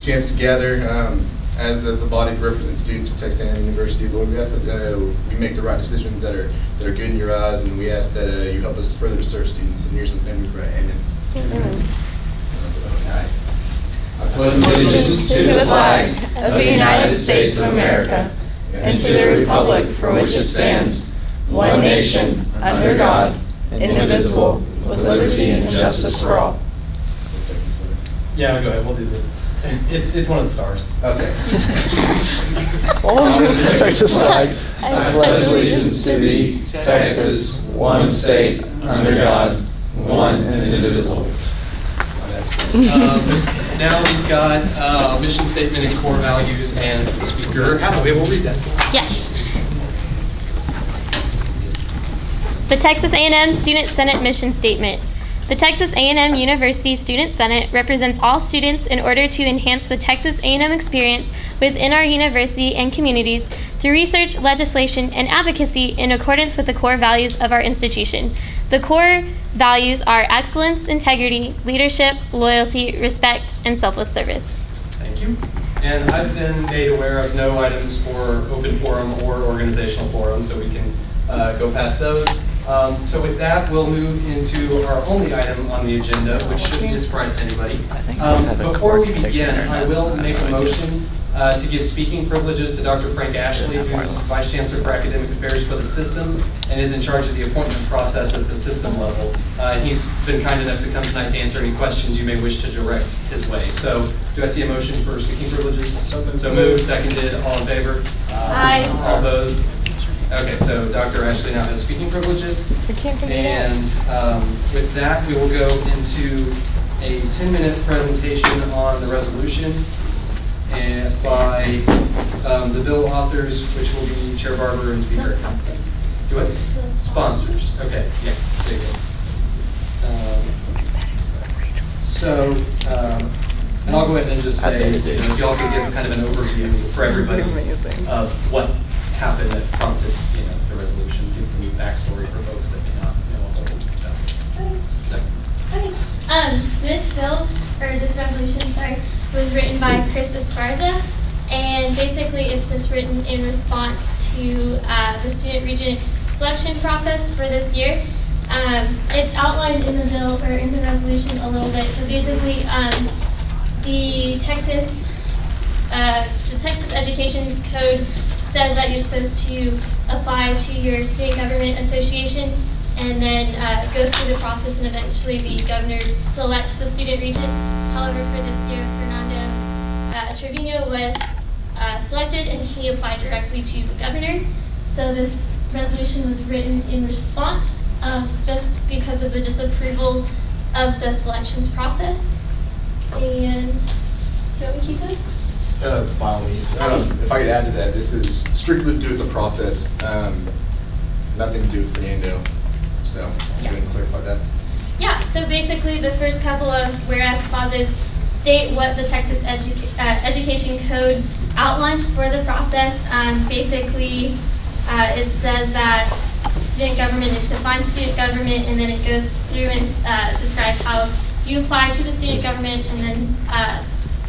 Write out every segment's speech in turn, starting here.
chance to gather as the body to represent students of Texas A&M University. Lord, we ask that we make the right decisions that are good in your eyes, and we ask that you help us further to serve students. In your son's name we pray. Amen. Amen. Nice. I pledge allegiance to the flag of the United States of America and to the republic for which it stands, one nation, under God, indivisible, with liberty and justice for all. Yeah, go ahead. We'll do that. It's one of the stars. Okay. Texas flag. I pledge allegiance to thee, Texas, one state, under God, one and indivisible. Now we've got mission statement and core values, and Speaker Hathaway will read that. Yes. The Texas A&M Student Senate Mission Statement. The Texas A&M University Student Senate represents all students in order to enhance the Texas A&M experience within our university and communities through research, legislation, and advocacy in accordance with the core values of our institution. The core values are excellence, integrity, leadership, loyalty, respect, and selfless service. Thank you. And I've been made aware of no items for open forum or organizational forum, so we can go past those. So with that, we'll move into our only item on the agenda, which shouldn't be a surprise to anybody. Before we begin, I will make a motion to give speaking privileges to Dr. Frank Ashley, who's Vice Chancellor for Academic Affairs for the system and is in charge of the appointment process at the system level. He's been kind enough to come tonight to answer any questions you may wish to direct his way. So do I see a motion for speaking privileges? So moved, seconded, all in favor? Aye. All opposed? Okay, so Dr. Ashley now has speaking privileges. And with that, we will go into a 10-minute presentation on the resolution and by the bill authors, which will be Chair Barber and Speaker. Do what? Sponsors. Okay, yeah, there you go. And I'll go ahead and just say, if y'all could give kind of an overview for everybody of what happened that prompted, the resolution, give some backstory for folks that may not know a whole lot about it. This resolution, was written by Chris Esparza, and basically it's just written in response to the student regent selection process for this year. It's outlined in the bill, or in the resolution a little bit. So basically, the Texas Education Code says that you're supposed to apply to your student government association and then go through the process, and eventually the governor selects the student regent. However, for this year, Fernando Trevino was selected, and he applied directly to the governor. So this resolution was written in response, just because of the disapproval of the selections process. And do you want me to keep going? By all means. If I could add to that, this is strictly to do with the process, nothing to do with Fernando. So, I'm going to clarify that. Yeah, so basically the first couple of whereas clauses state what the Texas Education Code outlines for the process. Basically, it says that student government, it defines student government, and then it goes through and describes how you apply to the student government, and then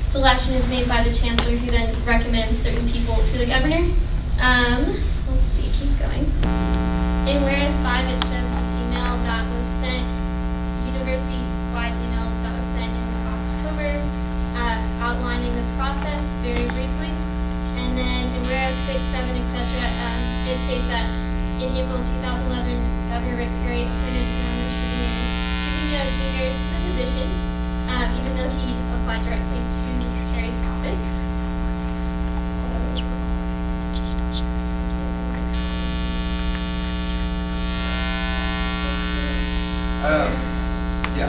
selection is made by the chancellor, who then recommends certain people to the governor. Let's see, keep going. In whereas 5, it shows the email that was sent, university-wide email that was sent in October, outlining the process very briefly. And then in whereas 6, 7, etc., it states that in April 2011, Governor Rick Perry appointed Trevino Jr. to the position, even though he applied directly to Perry's office. Yeah,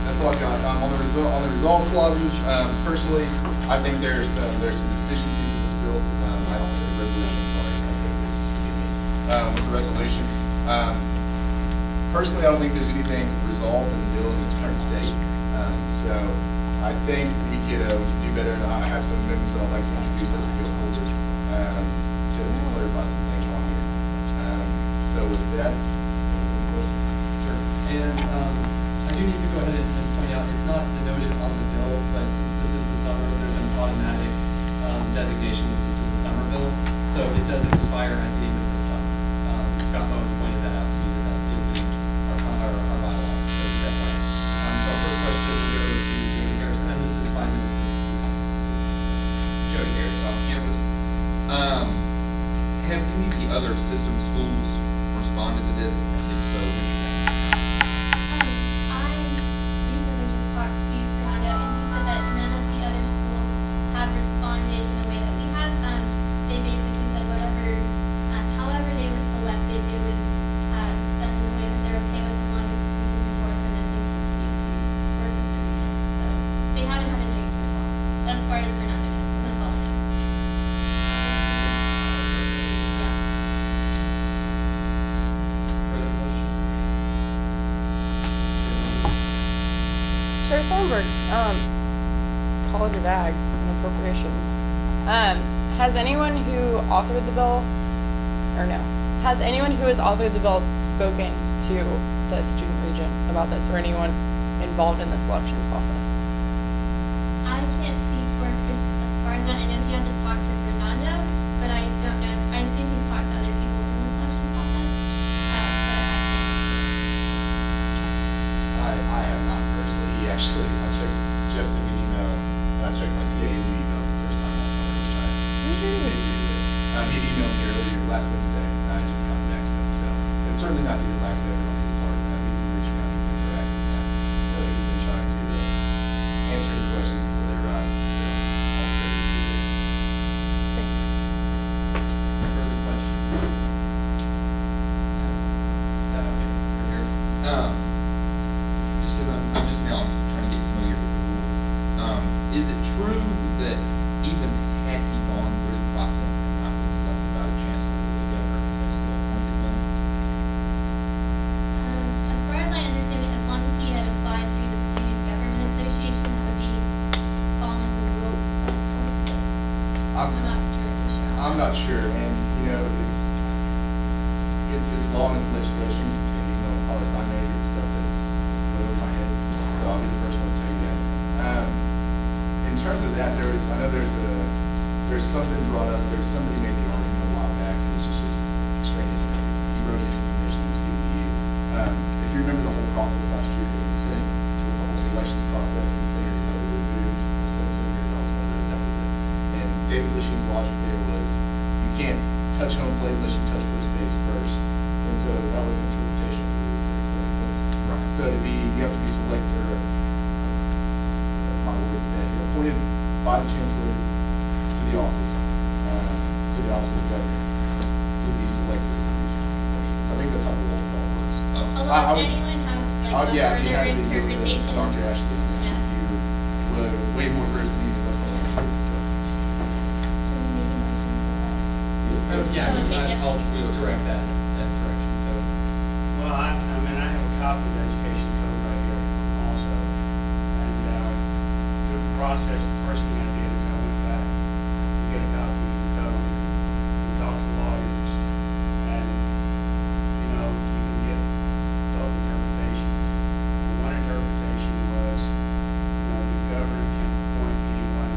that's all I've got. On the resolve clauses, personally, I think there's some deficiencies in this bill. I don't think the resolution. Sorry, I said forgive me. With the resolution, personally, I don't think there's anything resolved in the bill in its current state. So I think we could do better, and I have some amendments that I'd like to introduce as we go forward to clarify some things on here. So with that, sure. And I do need to go ahead and point out, it's not denoted on the bill, but since this is the summer, there's an designation that this is a summer bill, so it does expire at the end of the summer. Scott Bowen pointed that out to me, that is in our bylaws. So that's right. So our first question will go to Jody Harrison, and this is 5 minutes. Jody Harris off campus. Have any of the other system schools responded to this? And if so, I recently just talked to Fernando, and he said that none of the other schools have responded in a way that we have. They basically said however they were selected, it was done in a way that they're okay with, as long as we can move forward from this and continue to work with the regions. So they haven't had a negative response, as far as Fernando knows, and that's all I know. Sherry Thornburg, College of Ag and Appropriations. Has anyone who authored the bill, or no, has anyone who has authored the bill spoken to the student regent about this, or anyone involved in the selection process? I can't speak for Chris as far as that. I know he hasn't talked to Fernando, but I don't know. I assume he's talked to other people in the selection process. I have not personally. He actually, I checked Jeff sent me an email, and I checked my TA email the first time last summer, which he emailed me earlier last Wednesday, and I just got back to him. So it's certainly not due to lack of effort on his part. He's been reaching out, he's been proactive in that. So he's been trying to answer any questions before they arise. So I'll be ready to do it. Further questions? Okay, for Harrison. just because I'm just now trying to get familiar with the rules, is it true that even had he gone through the process and not been selected by the chancellor or the governor, they still appointed him? As far as I understand it, as long as he had applied through the Student Government Association, that would be following the rules set forth, but I'm not sure. I'm not sure, and it's law and it's legislation, and poli sci major and stuff that's way over my head, so I'll be the first one to tell you that. In terms of that, there's something brought up. Somebody made the argument a while back, and this was just extraneous, erroneous information that was given to you. If you remember the whole process last year in the Senate, with the whole selections process and the senators that were removed, the senators, I was one of those that were the, and David Lichten's logic there was, you can't touch home plate unless you touch first base first. And so that was an interpretation of the rules there. Does that make sense? Right. So you have to be selected, or my words bad here, appointed by the chancellor to the office of the governor, to be selected as the regent. Does that make sense? I think that's how the law works. Although if anyone has further interpretation. Dr. Ashley, Yeah. you're way more versed than any of us on that stuff. Yeah, I'll correct that correction. So, Well, I have a copy of the education code right here also. And through the process, the first thing I did is I went back to get a copy of the code and talked to lawyers. And, you can get both interpretations. And one interpretation was, the governor can appoint anyone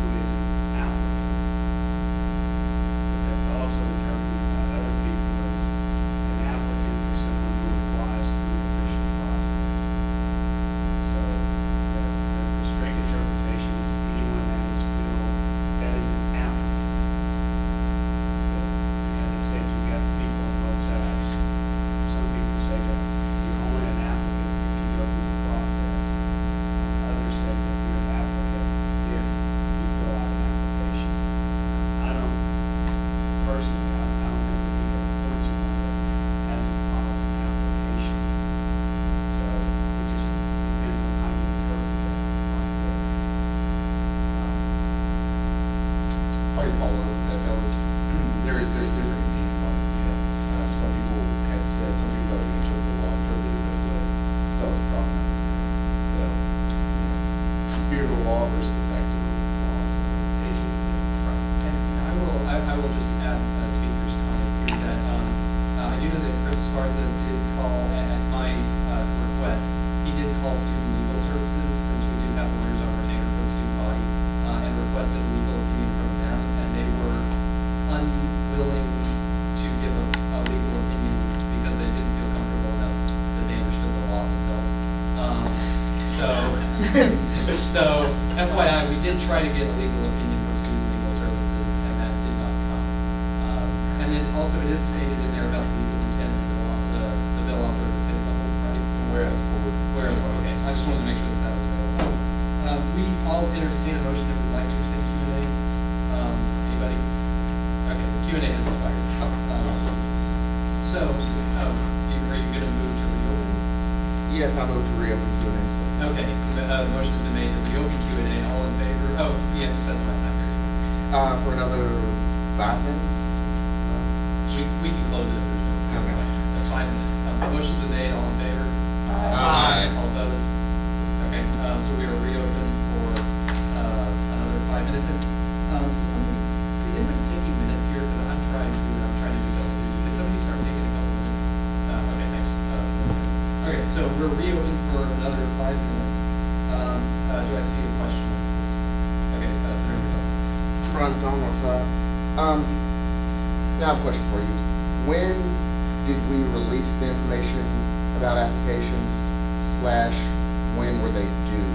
who is an applicant. But that's also interpreted by other people as an applicant for someone who applies through the official process. So the strict interpretation is anyone that is filled, that is an applicant. But as I said, you've got people on both sides. Some people say that you're only an applicant if you go through the process. Others say that you're an applicant if you fill out an application. I don't personally, I don't think that we can appoint someone that hasn't filed an application. So it just depends on how you interpret that right there. If I could follow up, that was, there's different opinions on it. Some people had said, some people that were going to interpret the law interpreted it both ways. So that was a problem that was there. So, spirit of the law versus the fact of the law, it's an issue. and I will just add a speaker's comment here that I do know that Chris Esparza did call at my request. He did call Student Legal Services, since we do have lawyers on retainer for the student body, and requested a legal opinion from a So, FYI, we did try to get a legal opinion from Student Legal Services, and that did not come. And then also it is stated in there about the legal intent of the bill author of the city level, right? Whereas forward. Okay, I just wanted to make sure that that was available. I'll entertain a motion if we'd like to extend Q&A. Anybody? Okay, Q&A has expired. So, are you going to move to reopen? Yes, I moved to reopen Q&A. Okay, the motion has been made to reopen Q&A. All in favor? Oh, we have to specify time period. For another 5 minutes? We can close it if there's no Okay. questions. So 5 minutes. So motion's been made. All in favor? Aye. All opposed? Okay, so we are reopened for another 5 minutes. And so is anybody taking minutes here? Because I'm trying to do that. Can somebody start taking a couple minutes? Okay, thanks. Okay, so we're reopened for another 5 minutes. Do I see a question? Okay, Senator Riddle. Front on our side. Now I have a question for you. When did we release the information about applications / when were they due?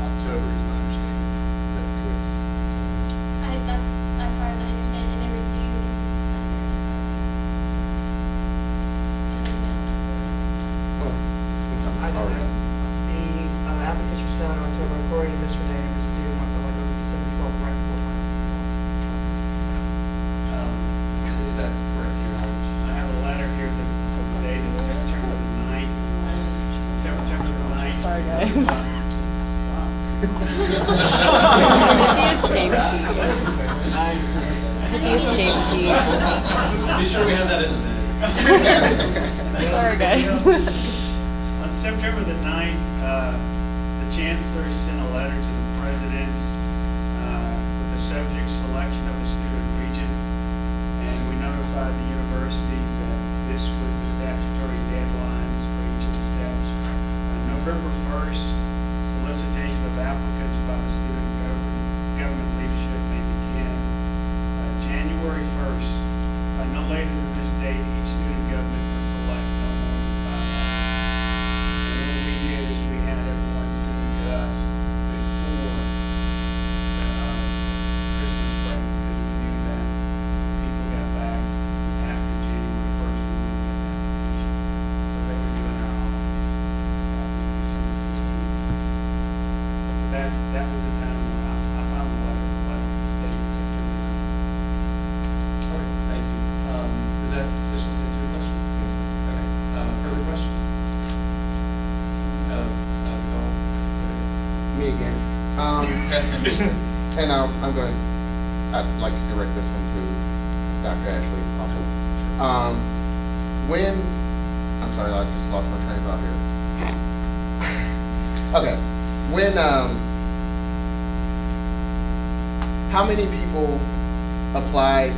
October is my understanding. Is that correct? That's as far as I understand, and they were due in December. I don't know. The application was sent on October, according to Mr. Day, was due on December 12th, right before finance. Is that correct to your knowledge? I have a letter here that was dated September the 9th. September the 9th. Sorry, guys. Be sure we have that in the minutes. Sorry, guys. On September the 9th, the Chancellor sent a letter to the President with the subject selection of the student region, and we notified the universities that this was the statutory deadlines for each of the steps. November 1st, solicitation of applicants by the student government leadership may begin. January 1st, by no later than this date, each student government must select no more than 5 applicants. And what we did is we had everyone send it to us before Christmas break, because we knew that people got back after January 1st, we wouldn't get the applications. So they were doing our office December 15th. That was the time when I found the letter was dated September 9th. Okay, thank you. Does that sufficiently answer your question? Okay. Further questions? Me again. And I'd like to direct this one to Dr. Ashley. I'm sorry, I just lost my train of thought here. Okay, how many people applied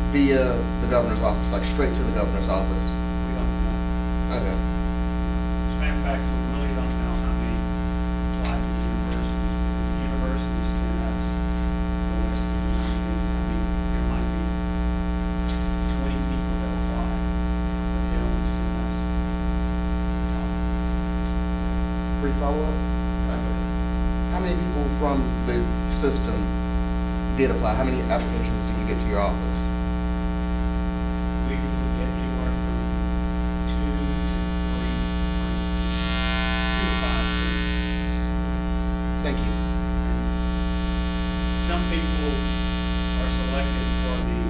via the governor's office, like straight to the governor's office? We don't know. Okay. As a matter of fact, we really don't know how many applied to the universities, because the universities sent us the list of the names. I mean, there might be 20 people that applied, but they only sent us the top. Brief follow-up? How many people from the system did apply? How many applications did you get to your office? We would get anywhere from 2 to 3 2 to 5. Thank you. Some people are selected for the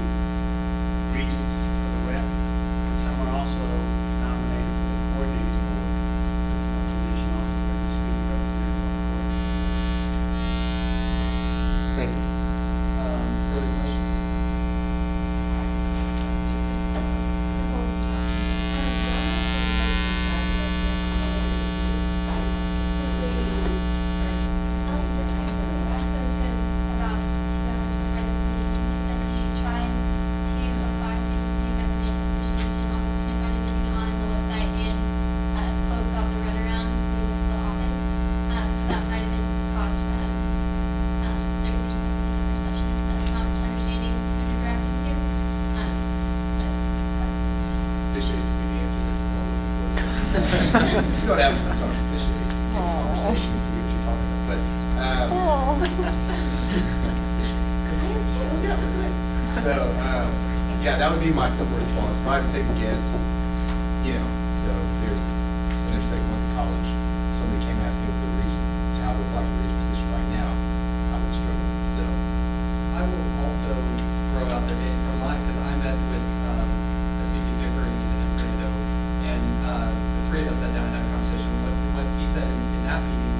regions, for the rep, and some are also nominated for the coordinating board position, also for the student representative on the board. Thank you. Further questions? Officiates would be the answer that we're looking for. You don't have to talk officiate. Conversation, if you're talking about So, yeah, that would be my simple response. If I had to take a guess, you know, so there's, when they're second month of college, if somebody came and asked me for the region, how to apply for the region position right now, I would struggle. So, I will also throw out there, from my, because I met with SVP Pickering and Fernando, and the three of us sat down and had a conversation. What he said in that meeting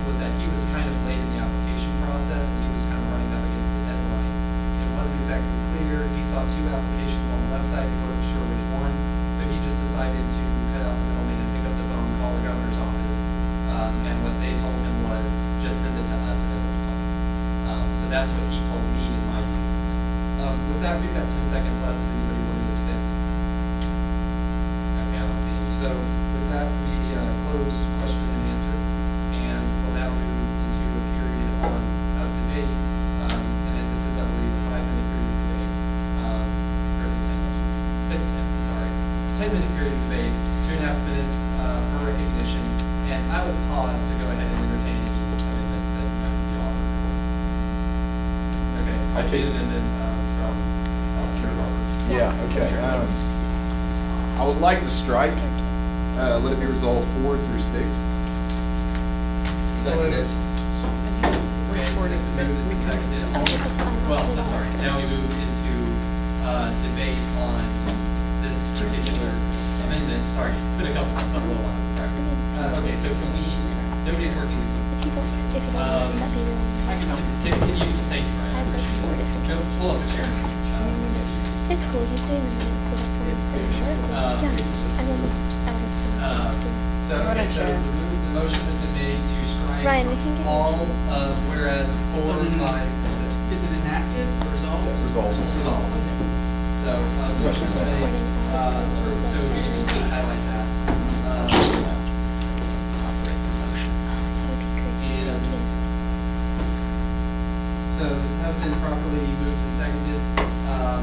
was that he was kind of late in the application process, and he was kind of running up against a deadline. And it wasn't exactly clear. He saw 2 applications on the website. He wasn't sure which one, so he just decided to cut out the middleman and pick up the phone, call the governor's office, and what they told him was just send it to us and it'll be fine. So that's what he told me in my meeting. With that, we've got 10 seconds left. Does anybody want to extend? Okay, I don't see any. So with that, we close question and answer, and we'll now move into a period of debate. And this is, I believe, a 5-minute period of debate. Or is it 10? It's 10, I'm sorry. It's a 10-minute period of debate, 2.5 minutes per recognition, and I will pause to go ahead and entertain any amendments that might be offered. Okay, I see an amendment from Senator Robert. yeah, okay. I would like to strike, let it be resolved 4 through 6. Is that it? Okay, it's been moved and seconded. Well, I'm sorry. Now we move into debate on this particular amendment. Sorry, it's been a couple months. I'm a little on the record. Okay, so can we? Nobody's working. Can you? Thank you, Ryan. I appreciate it. No, pull up the chair. It's cool. He's doing the minutes, so that's why he's there. Yeah, I'm almost out of time. So the motion has been made to strike Ryan, we can get all of whereas 4, 5, and 6. Is it enacted or resolved? Resolved. Resolved. So motion was made. So we can just highlight that. So this has been properly moved and seconded. Oh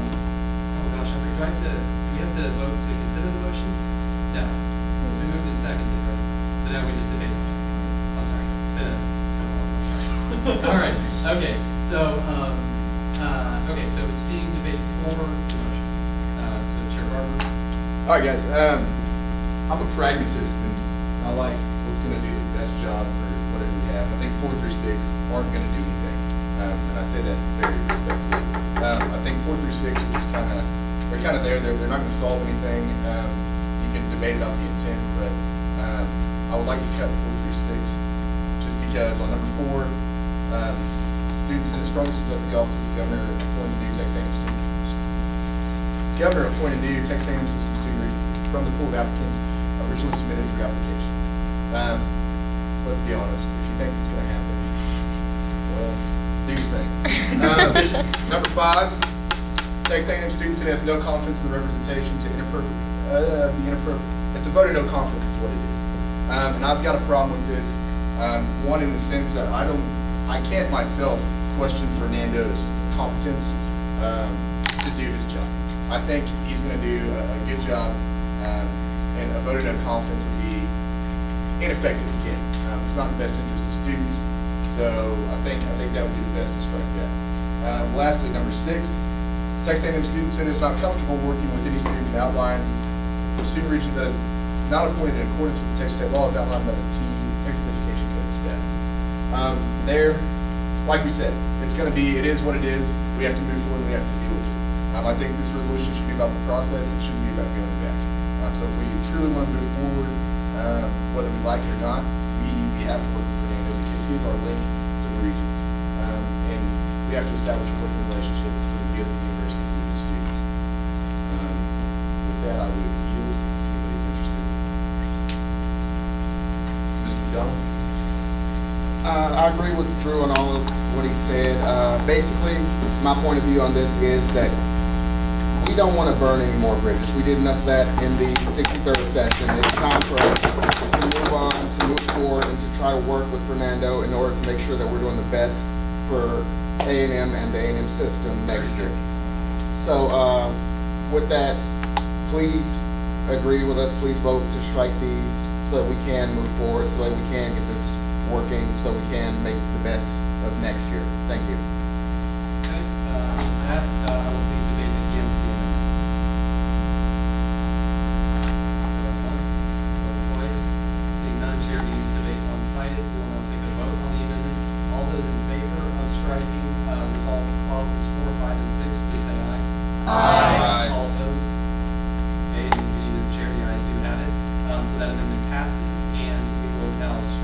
gosh, do we have to vote to consider the motion? No. It's been moved and seconded, right? So now we just debate it. I'm sorry. It's been a couple months. All right. Okay. So so seeing debate for the motion. So Chair Barber. All right, guys. I'm a pragmatist, and I like what's going to do the best job for whatever we have. I think 4 through 6 aren't going to do anything. And I say that very respectfully. I think 4 through 6 are just they're kind of there. They're not going to solve anything. You can debate about the intent, but I would like to cut 4 through 6 just because on number 4, students in it strongly suggest the office of the governor appoint a new Texas A&M student. Governor appoint a new Texas A&M system student region from the pool of applicants originally submitted through applications. Let's be honest. If you think it's going to happen, well, do your thing. Number 5, Texas A&M student senate has no confidence in the representation to the inappropriate. It's a vote of no confidence is what it is. And I've got a problem with this. One, in the sense that I can't myself question Fernando's competence to do his job. I think he's going to do a good job, and a vote of no confidence would be ineffective again. It's not in the best interest of students. So I think that would be the best to strike that. Lastly, number 6, Texas A&M Student Senate is not comfortable working with any student outlined. The student region that is not appointed in accordance with the Texas state law is outlined by the Texas Education Code statuses. Like we said, it is what it is. We have to move forward and we have to deal with it. I think this resolution should be about the process. It shouldn't be about going back. So if we truly want to move forward, whether we like it or not, we have to work with Fernando because he is our link to the regions. And we have to establish a working relationship for the good of the university and the students. With that, I would yield if anybody's interested. Mr. McDonald? I agree with Drew on all of what he said. Basically, my point of view on this is that we don't want to burn any more bridges. We did enough of that in the 63rd session. It's time for us to move on, to move forward, and to try to work with Fernando in order to make sure that we're doing the best for A&M and the A&M system next year. So with that, please agree with us. Please vote to strike these so that we can move forward, so that we can get this working, so we can make the best of next year. Thank you. Okay.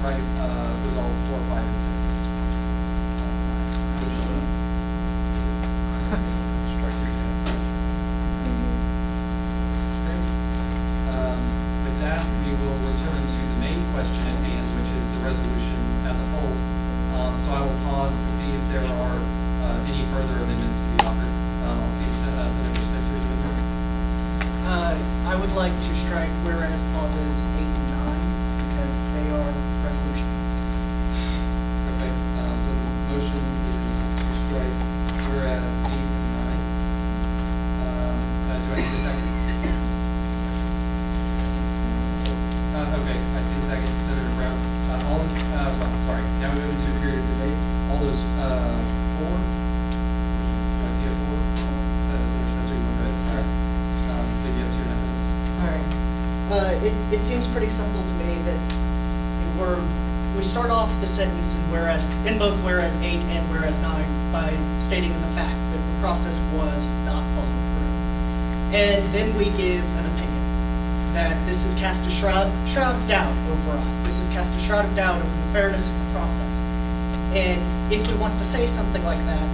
strike resolve 4, 5, and 6. With that, we will return to the main question at hand, which is the resolution as a whole. So I will pause to see if there are any further amendments to be offered. I'll see if Senator Spencer is with me. I would like to strike whereas clauses 8 and 9 because they are resolutions. Okay, so the motion is to strike whereas 8 and 9. Do I see a second? Okay, I see a second. Senator Brown. Sorry. Now we move into a period of debate. All those 4? Do I see a 4? Senator Spencer, you want to go ahead? All right. So you have 2.5 minutes. All right. It seems pretty simple to me that we start off the sentence in both whereas 8 and whereas 9 by stating the fact that the process was not followed through. And then we give an opinion that this has cast a shroud of doubt over us. This has cast a shroud of doubt over the fairness of the process. And if we want to say something like that,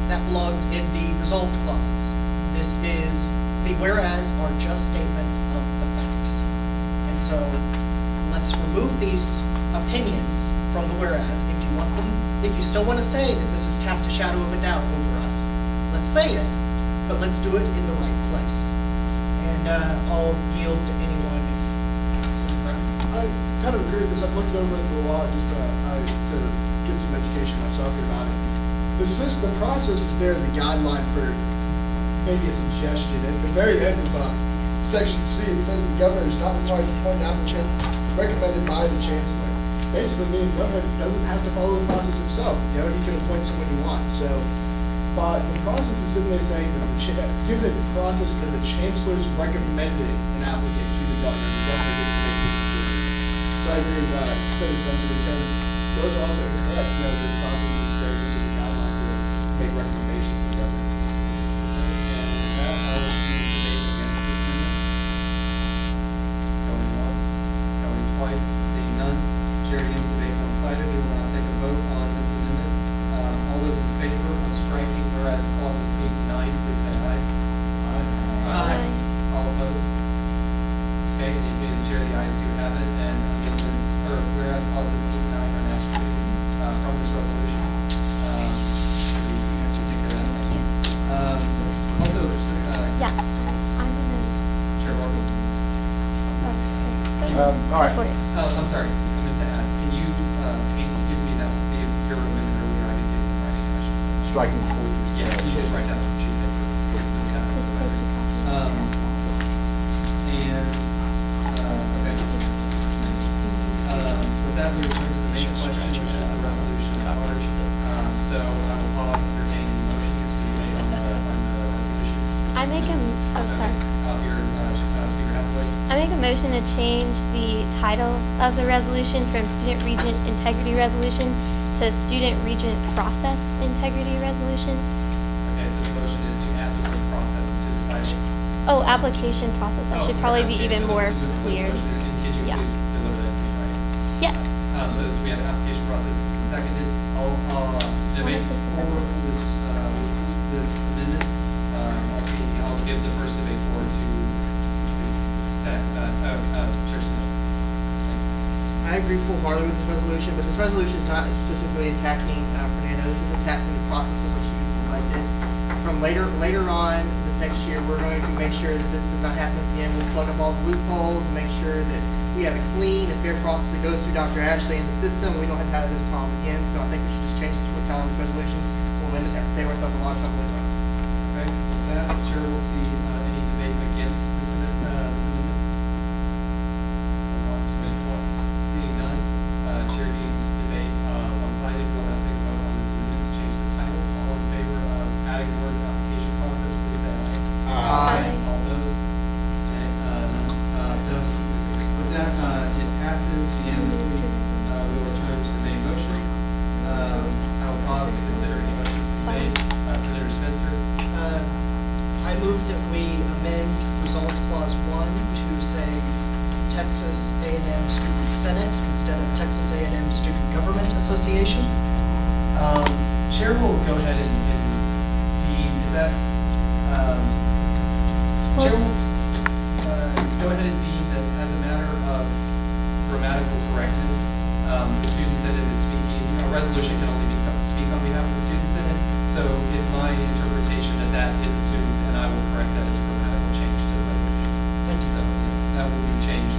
that belongs in the resolved clauses. The whereas are just statements of the facts. And so let's remove these opinions from the whereas if you still want to say that this has cast a shadow of a doubt over us. Let's say it, but let's do it in the right place. And I'll yield to anyone if I kind of agree with this. I've looked over it a lot just to get some education myself about it. The process is there as a guideline for maybe a suggestion. At the very end of Section C, it says the governor is not required to appoint an applicant recommended by the chancellor. Basically, meaning the governor doesn't have to follow the process himself. You know, he can appoint someone he wants. So, but the process is in there saying that gives a process that the chancellor's recommended an applicant to the governor. The governor gets to make this decision. So I agree with Senator Spencer because those are also correct. You know, the process is there just as a guideline to make recommendations to the governor. Going once, going twice, seeing none. Chair deems debate one-sided. We will now take a vote on this amendment. All those in favor of striking whereas clauses 8 and 9, please say aye. Aye. All opposed? Okay, in the chair, the ayes do have it, and amendments, or whereas clauses 8 and 9 are now stricken from this resolution. We have to take care of that. Also, there's Yeah. Chair Barber. All right. I'm sorry, I meant to ask, can you give me your amendment earlier? I didn't get it in writing. I should. Striking 4 through 6. Yeah, can you just write down the sheet paper? With that, we return to the main question, which is the resolution at large. So I will pause and entertain any motions to be made on the resolution. I make Speaker Hathaway. I make a motion to change the title of the resolution from Student Regent Integrity Resolution to Student Regent Process Integrity Resolution. Okay, so the motion is to add the word process to the title. Oh, application process. I should probably be even more clear. Can you Yeah. please deliver that to me, right? Yes. So we have application process seconded. I'll debate for this amendment. I'll give the first debate forward to Chair Smith. I agree full-heartedly with this resolution, but this resolution is not specifically attacking Fernando. This is attacking the process in which he was selected. From later on this next year, we're going to make sure that this does not happen again. We'll plug up all the loopholes and make sure that we have a clean and fair process that goes through Dr. Ashley in the system. We don't have to have this problem again, so I think we should just change this to a title of this resolution. We'll end it there. Save ourselves a lot of trouble later on. Okay, with that, the chair will see any debate against this amendment. Once. Seeing none, chair deems debate one-sided. We'll now take a vote on this amendment to change the title. All in favor of adding the words application process, please say aye. Aye. All opposed? None. So with that, it passes unanimously. We will return to the main motion. I will pause to consider any motions to be made. Senator Spencer. my interpretation that that is assumed, and I will correct that as a grammatical change to the resolution. Thank you. So yes, that will be changed.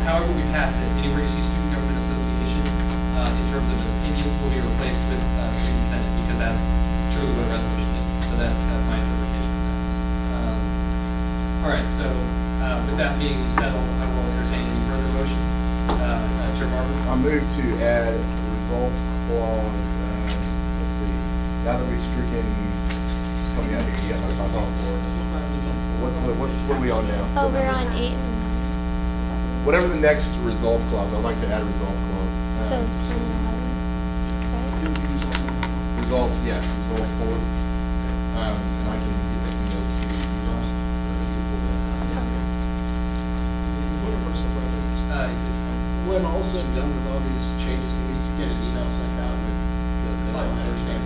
However we pass it, anywhere you see Student Government Association, in terms of an opinion, will be replaced with Student Senate, because that's truly what a resolution is. So that's my interpretation of that. All right, so with that being settled, I will entertain any further motions. Chair Barber? I move to add a resolve clause, let's see, now that we've stricken, coming out here, yeah, my phone board. What are we on now? Oh, we're on 8. Whatever the next resolve clause, I'd like to add a resolve clause. So 10 and 11, right? Resolve 4. And I can get that email to you. What a personal preference. When all said and done with all these changes, can we get an email sent out with the understand?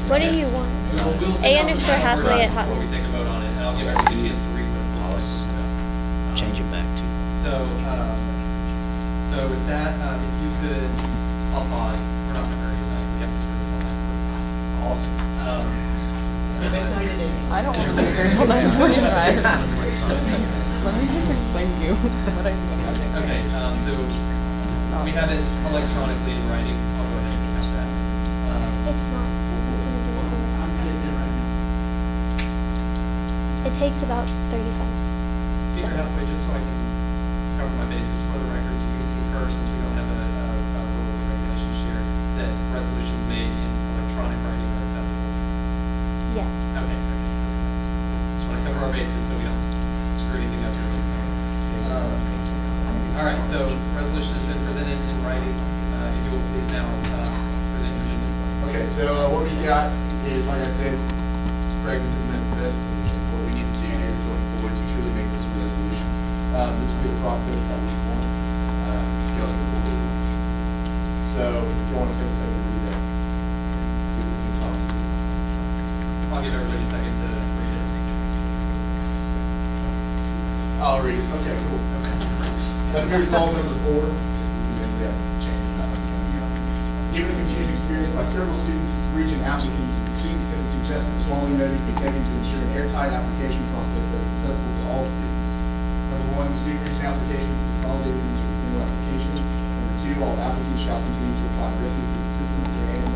What do you want? We'll send out the final A_halfway at version before we Hotmail. take a vote on it, and I'll give everybody a chance to read what it looks like. Change it back to. So with that, if you could, I'll pause. We're not in a hurry tonight. We have to screw the whole Awesome. So midnight it is. I don't want to be here till 9:45. Let me just explain to you what I discussed. Okay, so we have it electronically in writing. I'll go ahead and count that. It's not. It takes about 35 seconds. Speaker Hathaway, just so I can cover my bases for the record, do you concur, since we don't have a rules and regulations shared, that resolutions made in electronic writing are acceptable? Yeah. Okay. Just want to cover our bases so we don't screw anything up here. All right, so resolution has been presented in writing. If you will please now present your agenda. Okay, so what we got is, like I said, Craig has been his best. What we need to do here going forward to truly make this a resolution. This will be the process that we want going forward. So if you want to take a second to do that, see if we can talk to this. I'll give everybody a second to read it. I'll read it. Okay, cool. Okay. Resolve number 4. Given the confusing experience by several students, region applicants, the student senate suggests that the following measures be taken to ensure an airtight application process that is accessible to all students. Number 1, the student region application is consolidated into a single application. Number 2, all applicants shall continue to apply directly to the system of their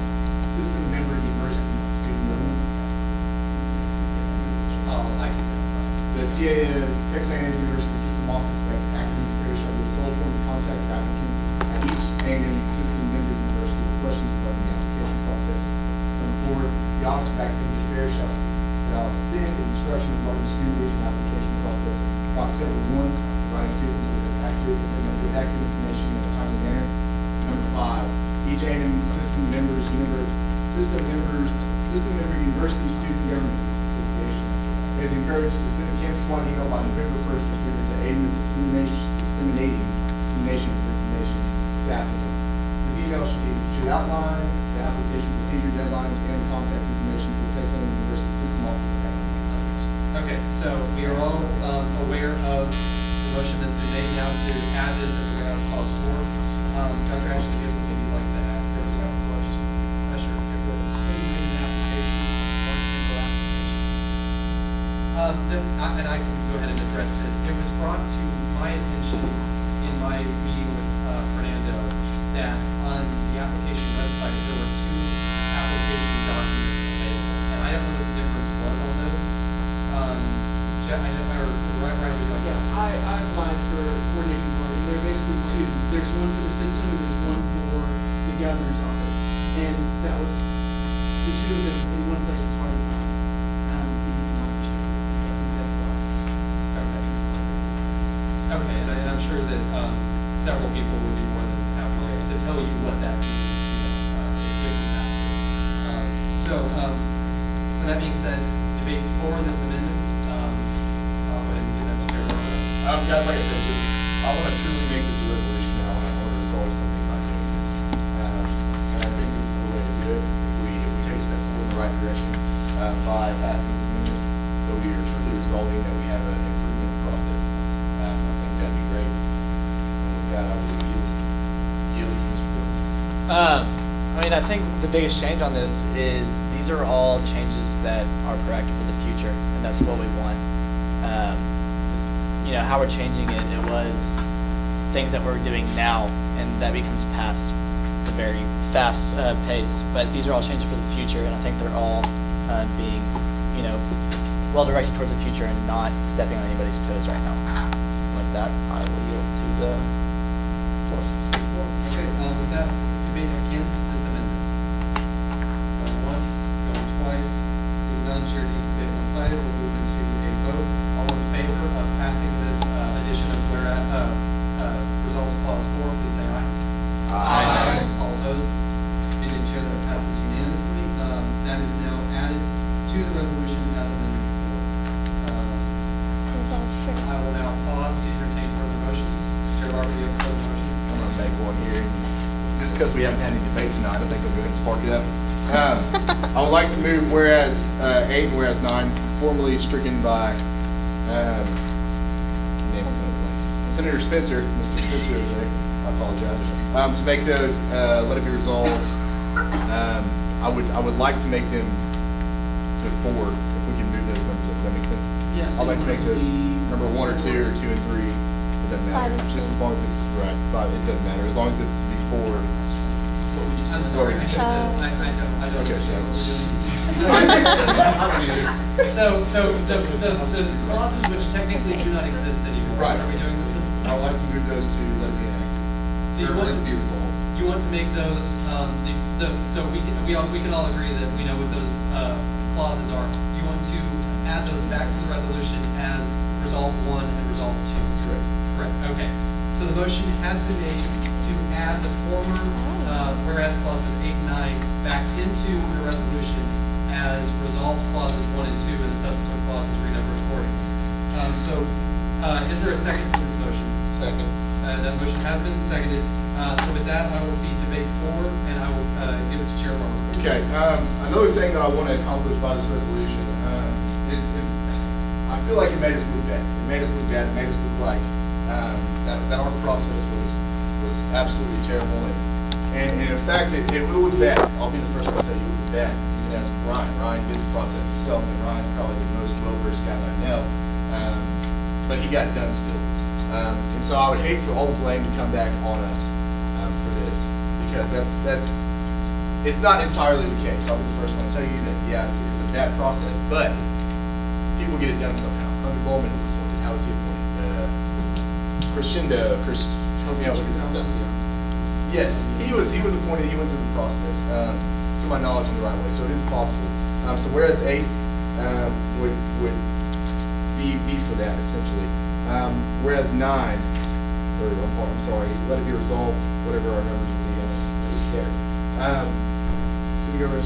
system member universities student loans. The Texas A&M University System Office academic affairs shall be the sole point of contact for applicants at each A&M system member university with questions regarding the application process. Number 4, the Office of Academic Affairs shall send instruction regarding the student region application process by October 1, providing students with accurate information in a timely manner. Number 5, each A&M system member university student government association is encouraged to send a campus-wide email by November 1st receiver to aid in the dissemination of information to applicants. This email should outline the application procedure, deadlines, and contact information for the Texas A&M University System Office academic affairs. Okay, so we are all aware of the motion that's been made now to add this as a warehouse clause 4. Dr. Ashley, do you have something you'd like to add? There was a question. Sure. And I can go ahead and address this. It was brought to my attention in my meeting with Fernando that on the application website there were 2 application documents available, and I don't know what the difference was on those. Jeff, I know, right, would you like to? Yeah, I applied for coordinating learning. There are basically 2. There's one for the system and there's one for the governor's office. And that was the 2 of them in one place as hard to find. Okay, and I'm sure that several people would be more than happy to tell you what that means. With that being said, debate for this amendment. I'll go ahead and give that to Chair Barber. Guys, like I said, I want to truly make this a resolution now. I want to resolve something by doing this. And I think this is the way to do it. If we take a step forward in the right direction by passing this amendment, so we are truly resolving that we have an improvement process. I think that'd be great. And with that, I will yield to Mr. Bill. I I mean, I think the biggest change on this is these are all changes that are proactive for the future, and that's what we want. You know, how we're changing it, it was things that we're doing now, and that becomes past the very fast pace. But these are all changes for the future, and I think they're all being, you know, well directed towards the future and not stepping on anybody's toes right now. With that, I will yield to the floor. Okay, with that, debate against this amendment. Going once, going twice, seeing none, chair needs debate one-sided. We'll move into a vote. All in favor of passing this addition of resolve clause 4, please say aye. Aye. All opposed? Debate and chair, that passes unanimously. That is now added to the resolution as amended before. I will now pause to entertain further motions. Chair Barber, do you have further motion? I'm going to make one here. Just because we haven't had any debate tonight, I think I'll go ahead and spark it up. I would like to move whereas 8 and whereas 9, formally stricken by name's coming blank. Senator Spencer, Mr. Spencer over there. I apologize. To make those, let it be resolved. I would like to make them before, if we can move those numbers up. Does that make sense? Yes. I'd like to make those number 1 or 2 or 2 and 3. It doesn't matter. Just as long as it's right. 5, it doesn't matter. As long as it's before. I'm sorry, I don't. Okay, so. So the clauses which technically do not exist anymore. Right. What are we doing with them? I would like to move those to let it be enacted. So you want to be resolved. You want to make those so we can all agree that we know what those clauses are. You want to add those back to the resolution as resolve 1 and resolve 2. Correct. Correct. Okay. So the motion has been made to add the former whereas clauses 8 and 9 back into the resolution as resolved clauses 1 and 2, and the subsequent clauses renumbered accordingly. Is there a second for this motion? Second. That motion has been seconded. So with that, I will see debate 4, and I will give it to Chair Barber. Okay. Another thing that I want to accomplish by this resolution is I feel like it made us look bad. It made us look bad. It made us look like that our process was absolutely terrible. And in fact, it was bad. I'll be the first one to tell you it was bad. Even as Ryan. Ryan did the process himself, and Ryan's probably the most well-versed guy that I know. But he got it done still. And so I would hate for all the blame to come back on us for this, because it's not entirely the case. I'll be the first one to tell you that, yeah, it's a bad process, but people get it done somehow. Hunter Bowman was appointed. How was he appointed? Help me out with it. Yes, he was appointed. He went through the process, to my knowledge, in the right way. So it is possible. So whereas 8 would be for that essentially, whereas 9, I'm sorry, let it be resolved. Whatever our numbers will be, there. So we go over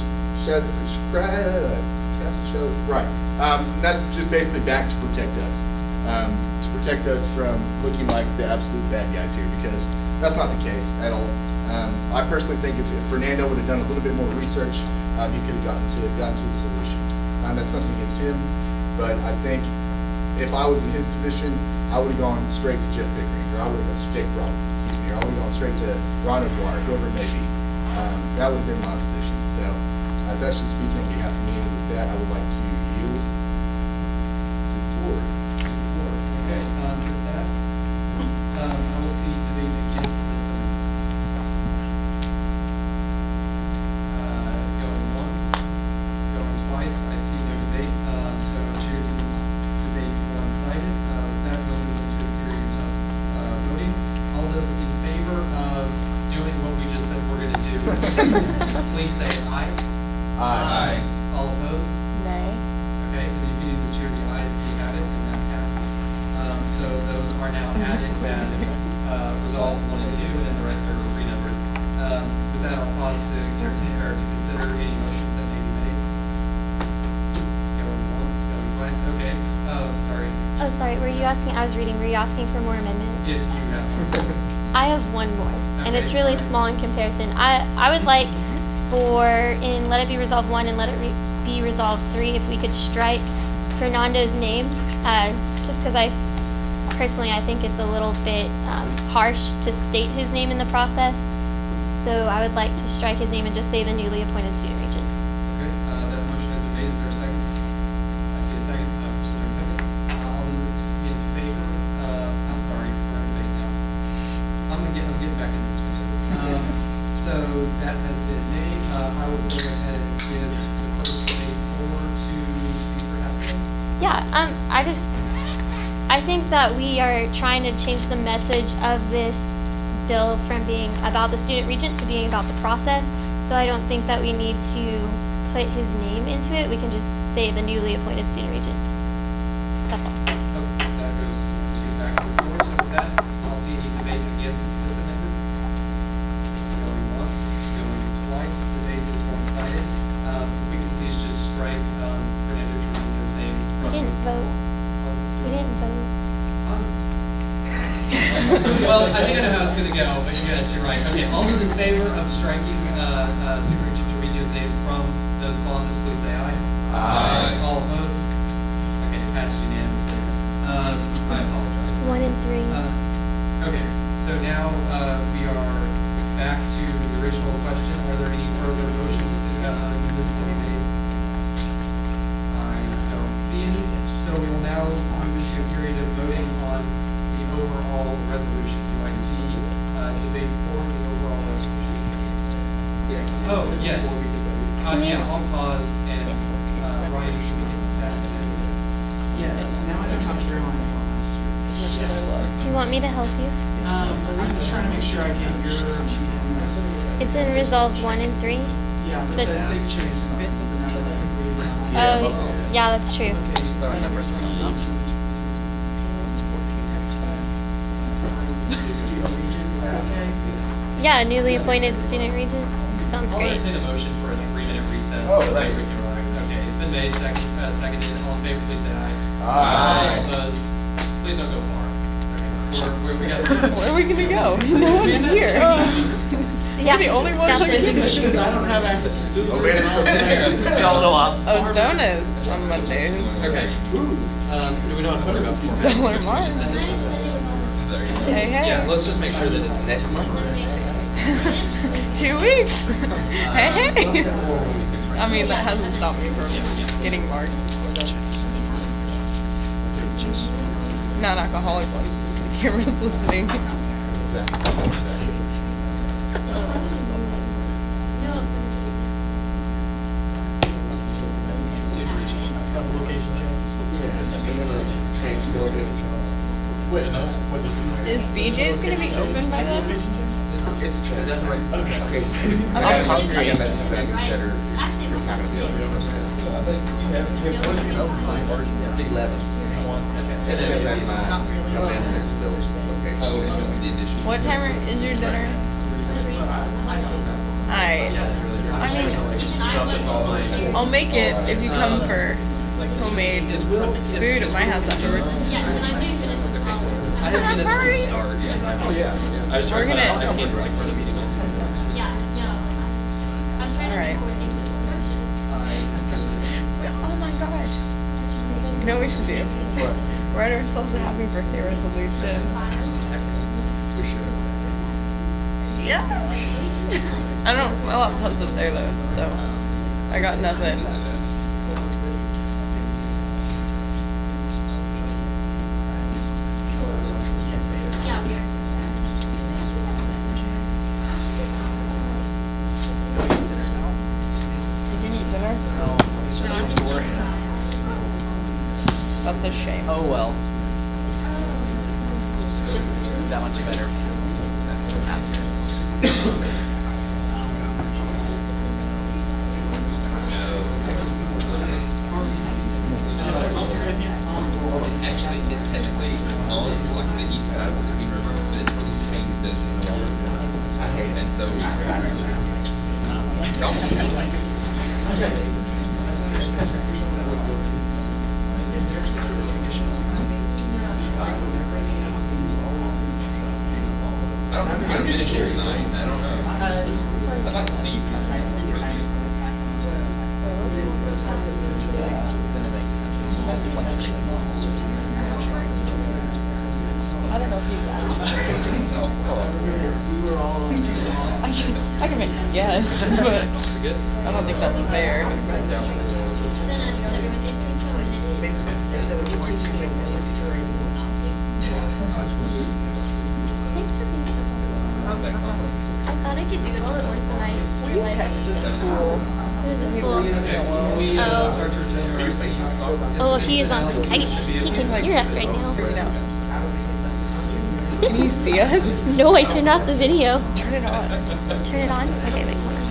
right. That's just basically back to protect us. To protect us from looking like the absolute bad guys here, because that's not the case at all. I personally think if Fernando would have done a little bit more research, he could have gotten to the solution. That's nothing against him, but I think if I was in his position, I would have gone straight to Jeff Pickering, or I would have gone Jake Robbins, excuse me, or I would have gone straight to Ron O'Dwyer, whoever it may be. That would have been my position. So that's just speaking on behalf of me, and with that, I would like to yield to the floor. Okay, with that, I will see debate against this amendment. Going once, going twice, I see no debate, so chair deems debate one-sided. With that, we'll move into a period of voting. All those in favor of doing what we just said we're going to do, please say aye. Aye. All opposed? Nay. Okay, then you need the chair the ayes to be added, and that passes. So those are now added as resolved 1 and 2, and then the rest are renumbered. With that, I'll pause to consider any motions that may be made. Going once, going twice. Okay. Sorry. Oh, sorry. Were you asking? I was reading. Were you asking for more amendments? If you have. I have one more, and it's Okay, really alright. small in comparison. I would like for in Let It Be Resolved 1 and Let It Be Resolved 3 if we could strike Fernando's name, just because I think it's a little bit harsh to state his name in the process. So I would like to strike his name and just say the newly appointed student regent. Okay, that motion has been made. Is there a second? I see a second. Mr. Pickett. All those in favor? I'm sorry, we're in debate now. I'm getting back into this. So that has been made. I will go ahead and give the clerk debate over to Speaker Hathaway. Yeah, I think that we are trying to change the message of this bill from being about the student regent to being about the process. So I don't think that we need to put his name into it. We can just say the newly appointed student regent. That's all. Okay, that goes to back to the floor. So with that, I'll see any debate against this amendment. Going once, going twice. Debate is one-sided. If we could please just strike Fernando Trujillo's name. We didn't vote. We didn't vote. Well, I think I know how it's going to go, but yes, you're right. Okay, all those in favor of striking Superintendent Trevino's name from those clauses, please say aye. Aye. All opposed? Okay, it passed unanimously. I apologize. 1 and 3. Okay, so now we are back to the original question. Are there any further motions to amendments to be made? I don't see any. So we will now move into a period of voting on the overall resolution. Do I see debate for the overall resolution? Yeah. Oh, yes. Yeah, I'll pause and Ryan, should we get that? Yes, now I know how Carolina felt. Do you want me to help you? I'm just trying to make sure I get your. It's in Resolve 1 and 3. Yeah, but they've changed some things. Oh, yeah, that's true. Yeah, newly appointed student regent. Sounds I'll great. entertain a motion for a 3-minute recess. Oh, right. Okay, it's been made, seconded. All in favor, please say aye. Aye. All opposed? Please don't go far. Okay, we got. Where are we gonna go? No one's here. Yeah, the only ones that's that it. Because I don't have access to Google. Ozona's on Mondays. Okay. Do we know how to worry about format? Don't So learn can you Mars. just send it to the- Hey, hey. Yeah, let's just make sure that it's next month. 2 weeks. Hey, hey. I mean, that hasn't stopped me from getting marks before that. Non-alcoholic ones, since the camera's listening. Is BJ's gonna be open by then? It's true. Is that right? Okay. I'm hungry. I got messages back and said it's not gonna be open. The 11th. It says that my amendment is still located. What time is your dinner? I'll make it if you come for homemade food at my house afterwards. I have minutes from the start. Yes, I was trying to We're find gonna- out I came right for the meeting. Alright. Oh my gosh. You know what we should do? Write ourselves a happy birthday resolution. Yeah. I don't, my laptop's up there though, so I got nothing. Did you eat dinner? No. That's a shame. Oh well. That much better. It's technically on like the east side of the Sweet River, but it's really strange that it's no longer. And so it's almost I don't know if you're gonna finish it tonight. I don't know. I'd like to see you finish it. I don't know if he's actually. We were all. I can make a guess, but I don't think that's fair. Thanks for being so helpful. I thought I could do it all at once and I realized I was Texas done. school. Who's this fool? Okay, we start to return to our seats. Oh, he is on Skype. He can hear us right now. Can you see us? No, I turned off the video. Turn it on. Turn it on? Okay, wait, hold on.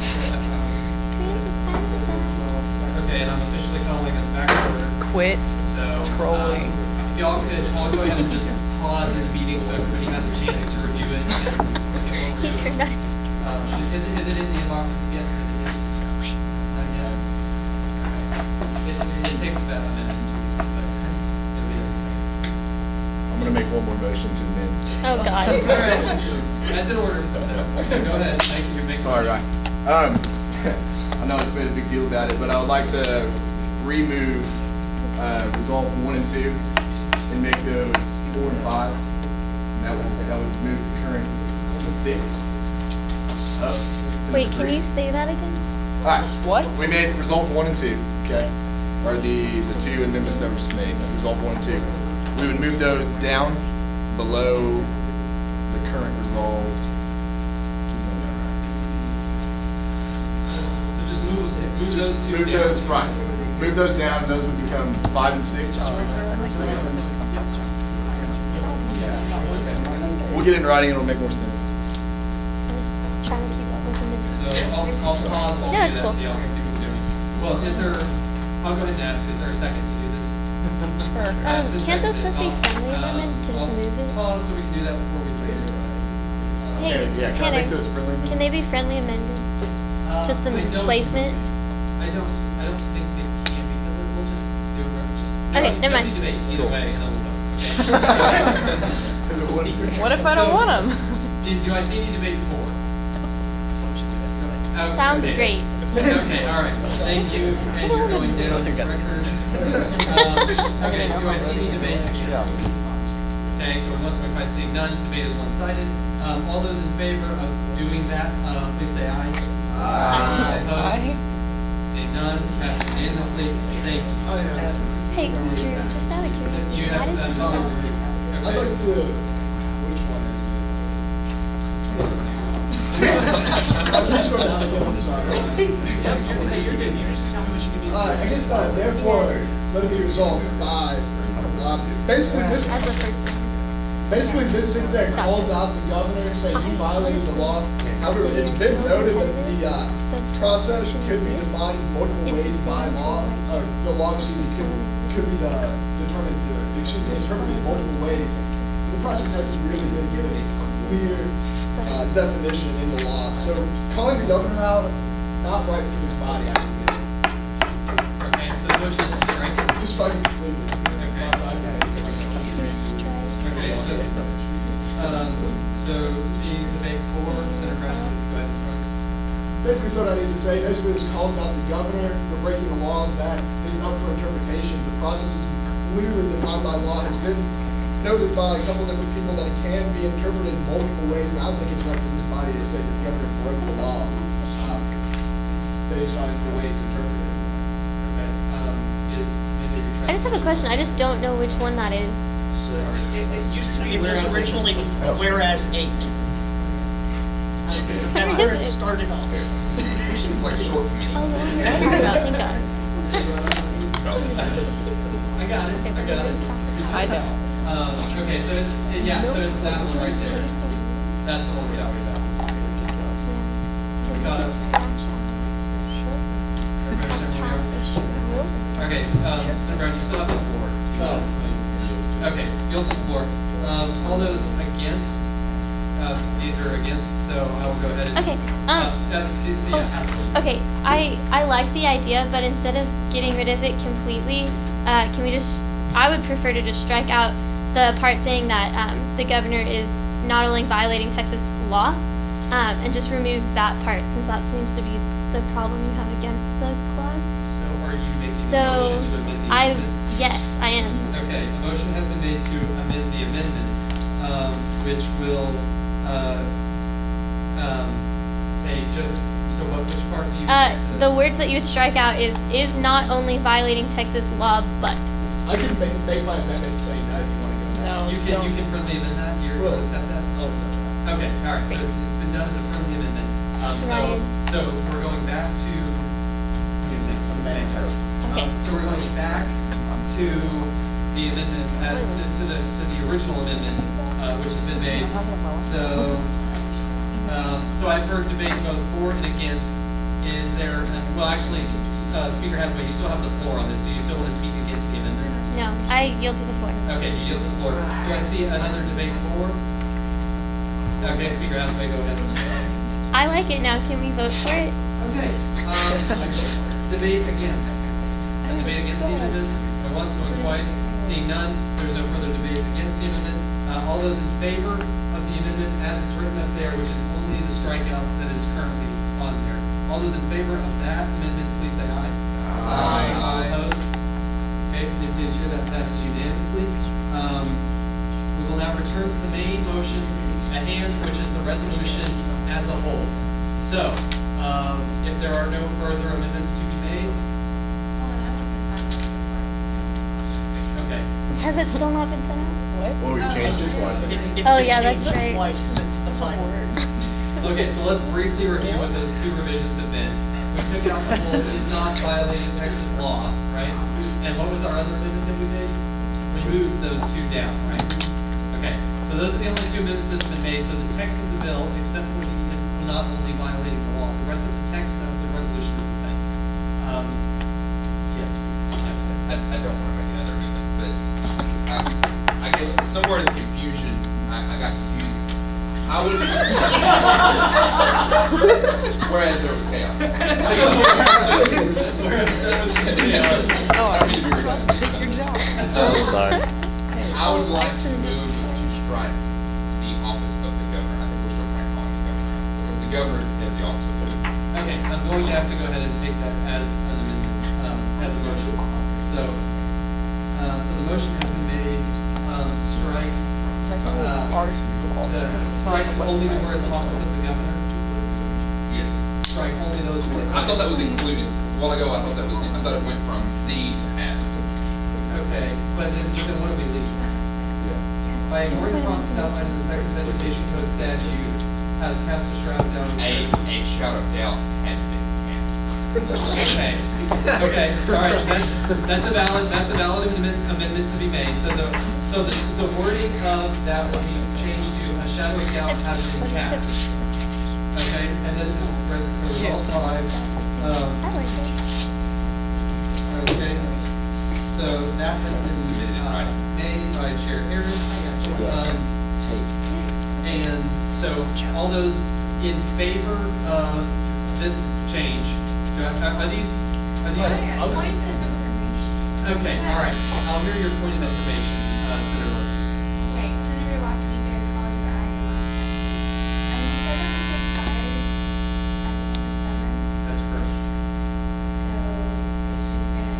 Okay, and I'm officially calling us back to order. Quit So, trolling. if y'all could all go ahead and just pause in the meeting so everybody has a chance to review it. He turned on. Is it in the inboxes yet? Is it in? Wait. Not yet. Okay. It takes about a minute or two, but it'll be there in a second. I'm gonna make one more motion to amend. Oh, God. All right, that's in order. So go ahead. Thank you. Make Sorry, Ryan. I know I just made a big deal about it, but I would like to remove resolve 1 and 2 and make those 4 and 5. And that would move the current 6 up. to Wait, the can 3. you say that again? All right. What? We made resolve 1 and 2, okay? Or the 2 amendments that were just made, resolve 1 and 2. We would move those down below the current resolve. So just move those two Move down. those, right. Move those down, those would become 5 and 6. Does that make sense? We'll get it in writing, it'll make more sense. I'm just trying to keep up with the minutes. So I'll pause while Yeah, we it's do that cool. so y'all can see what's doing. Well, I'll go ahead and ask, is there a second to do this? Sure. It's been Can't those seconded. just be friendly amendments to just I'll move it? Pause so we can do that before we do it. Hey, Okay, yeah, can I Tanner, make those friendly can they be friendly amended? Just the I don't- placement? I don't think they can be, but we'll just do it, Okay, never mind. Debate either way, and then we'll vote. Okay? What if I don't want them? Do I see any debate for? Okay. Sounds great. Okay, all right. Thank you, and you're going down the record. Okay, do I see any debate against? Okay, going once, if I see none, debate is one-sided. All those in favor of doing that, please say aye. Aye. Opposed? Seeing none, passed unanimously. Thank you. Hey, Drew, just out of curiosity, You why have, did you do that? I'd like to, which one is it? I'm just going to ask you, I'm sorry. I guess that, therefore, let it be resolved 5. Basically, As a first thing. Basically, this sits there and calls out the governor, saying he violated the law. However, it's been noted that the process could be defined multiple ways by law, or the law, could be determined, interpreted in multiple ways. The process hasn't really been given a clear definition in the law. So calling the governor out, not right for this body, I think. Okay, so the motion is to strike. Just strike it completely. Okay, so seeing debate 4, Senator Brown, go ahead and start. Basically, so what I need to say, basically this calls out the governor for breaking a law that is up for interpretation. The process is clearly defined by law, has been noted by a couple different people that it can be interpreted in multiple ways, and I don't think it's right for this body to say that the governor broke the law based on the way it's interpreted. Okay, I just have a question. I just don't know which one that is. It used to be, it was originally whereas 8. That's where it started off. Like short meeting. Oh, thank God. I got it. I know. Okay, so it's that one right there. That's the one we're talking about. Got it. Okay, Senator Brown, you still have the floor. Okay, yield the floor. All those against, these are against, so I will go ahead and. Okay, okay, I like the idea, but instead of getting rid of it completely, can we just, I would prefer to just strike out the part saying that the governor is not only violating Texas law, and just remove that part, since that seems to be the problem you have against the clause. So are you making a So, motion to amend the amendment? yes, I am. Okay, a motion has been made to amend the amendment. which will take just, so which part do you? The words that you would strike out is not only violating Texas law, but. I can make my amendment saying that if you want to go. No, You can friendly amend that, you'll accept that? Okay, all right, so it's been done as a friendly amendment. So we're going back to. Okay. So we're going back to the amendment, to the original amendment, which has been made. So I've heard debate both for and against. Is there, well actually, Speaker Hathaway, you still have the floor on this, so you still want to speak against the amendment? No, I yield to the floor. Okay, you yield to the floor. Do I see another debate for? Okay, Speaker Hathaway, go ahead. I like it now. Can we vote for it? Okay, debate against. Debate against the amendment, going once, going twice, seeing none, there's no further debate against the amendment. All those in favor of the amendment as it's written up there, which is only the strikeout that is currently on there. All those in favor of that amendment, please say aye. Aye. Opposed? Okay, please ensure that passes unanimously. We will now return to the main motion at hand, which is the resolution as a whole. So, if there are no further amendments to be made, okay. Has it still not been sent out? Well, we've changed it twice. It's Oh, been yeah, changed that's right. twice since the final. Okay, so let's briefly review what those two revisions have been. We took out the whole is not violating Texas law, right? And what was our other amendment that we did? We moved those two down, right? Okay, so those are the only two amendments that have been made. So the text of the bill, except for the is not only violating the law, the rest of the text of the resolution is the same. Yes. I don't want to make another amendment, but I guess somewhere in the confusion, I got confused. I would, whereas there was chaos. Take your job. Sorry. I would like to move to strike the office of the governor. I think we're still trying to call him the governor, because the governor is the head of the office of the governor. Okay, I'm going to have to go ahead and take that as an amendment, as a motion. So the motion has been made, strike only the words office of the governor. Yes. Strike only those words. I thought that was included. A while ago, I thought it went from the to has. Okay, but then what do we leave? By ignoring the process outlined in the Texas Education Code statutes, has cast a shroud down. A shroud of doubt has been cast. Okay. Okay. All right. That's a valid amendment to be made. So the wording of that will be changed to a shadow of doubt has been cast. Okay. And this is result 5. I like it. Okay. So that has been made by Chair Harris. And so all those in favor of this change, are these? Points of information. Okay, all right. I'll hear your point of information, Senator Lewis. Okay, Senator last week I called you guys. And you said that this expires at the end of summer. That's correct. So it's just gonna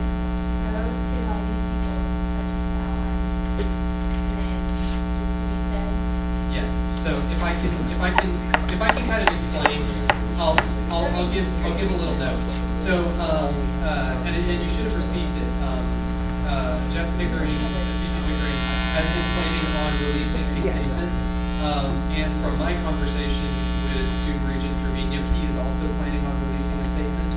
go to all these people that it's now on. And then just to be said. Yes. So if I can kind of explain, I'll give a little note. So and you should have received it. Jeff Pickering, VP Pickering, is planning on releasing a statement. And from my conversation with Student Regent Trevino, he is also planning on releasing a statement.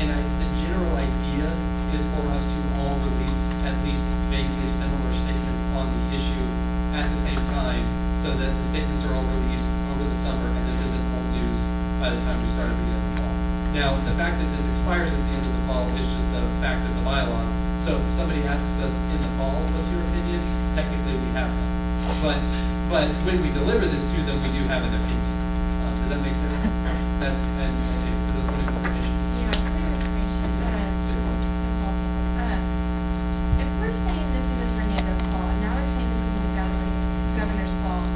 And the general idea is for us to all release at least vaguely similar statements on the issue at the same time, so that the statements are all released over the summer, and this isn't old news by the time we start at the end of the fall. Now, the fact that this expires at the end of the fall is just a fact of the bylaws. So if somebody asks us in the fall, what's your opinion? Technically, we have them. But when we deliver this to them, we do have an opinion. Does that make sense? That's it's the point of information. Yeah, point of information. If we're saying this isn't Fernando's fault, and now we're saying this is the governor's fault,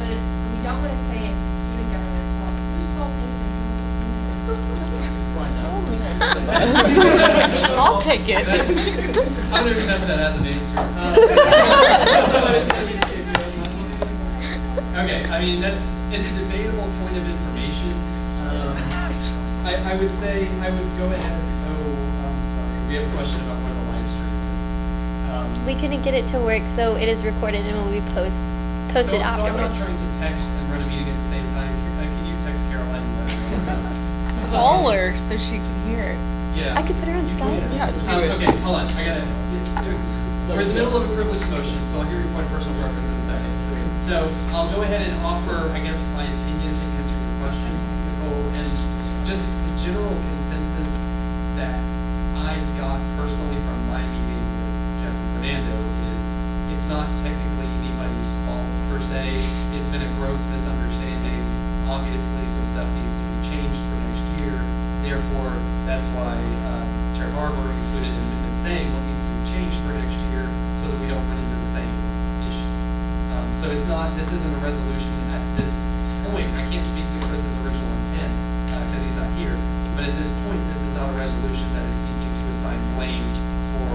but we don't want to say it's student government's fault, whose fault is this? I'll take it. I'm going to accept that as an answer. Okay, I mean, it's a debatable point of information. I would say, I would go ahead, I'm sorry, we have a question about where the live stream is. We couldn't get it to work, so it is recorded and will be posted So I'm not afterwards. trying to text and run a meeting at the same time. Can you text Caroline? Call her so she can hear it. Yeah. I could put her on Skype. Yeah, do it. Okay, hold on, we're in the middle of a privileged motion, so I'll hear your point of personal preference in a second. So I'll go ahead and offer, I guess, my opinion to answer your question, Nicole, and just the general consensus that I got personally from my meetings with Jeff and Fernando is it's not technically anybody's fault per se. It's been a gross misunderstanding. Obviously, some stuff needs to be changed for next year. Therefore, that's why Chair Barber included an amendment saying what needs to be changed for next year so that we don't run into the same issue. So it's not, this isn't a resolution at this point. I can't speak to Chris's original intent because he's not here. But at this point, this is not a resolution that is seeking to assign blame for,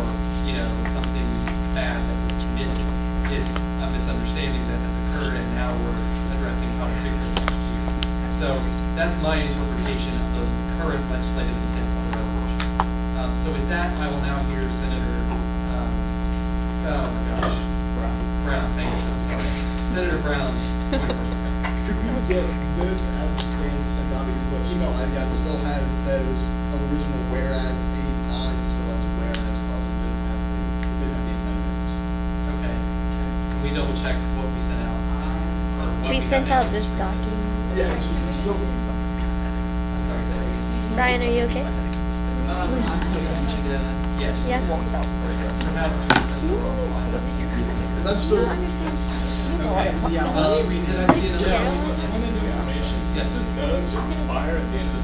something bad that was committed. It's a misunderstanding that has occurred, and now we're addressing how to fix it next year. So that's my interpretation of the current legislative intent of the resolution. So with that, I will now hear Senator, Brown, thank you, I'm sorry. Senator Brown's point of reference. Could we get this as it stands sent out, because the email I got still has those original whereas 8 and 9 still has whereas clause, it didn't have the amendments. Okay. Can we double check what we sent out? Or what We got sent out in? this document. Yeah, it's still. I'm sorry, say that again. Brian, are you okay? I'm still going to Yes. Yeah. Perhaps we send the wrong line up here. Is that still? Okay. Did I see another one? Yes. This does expire at the end of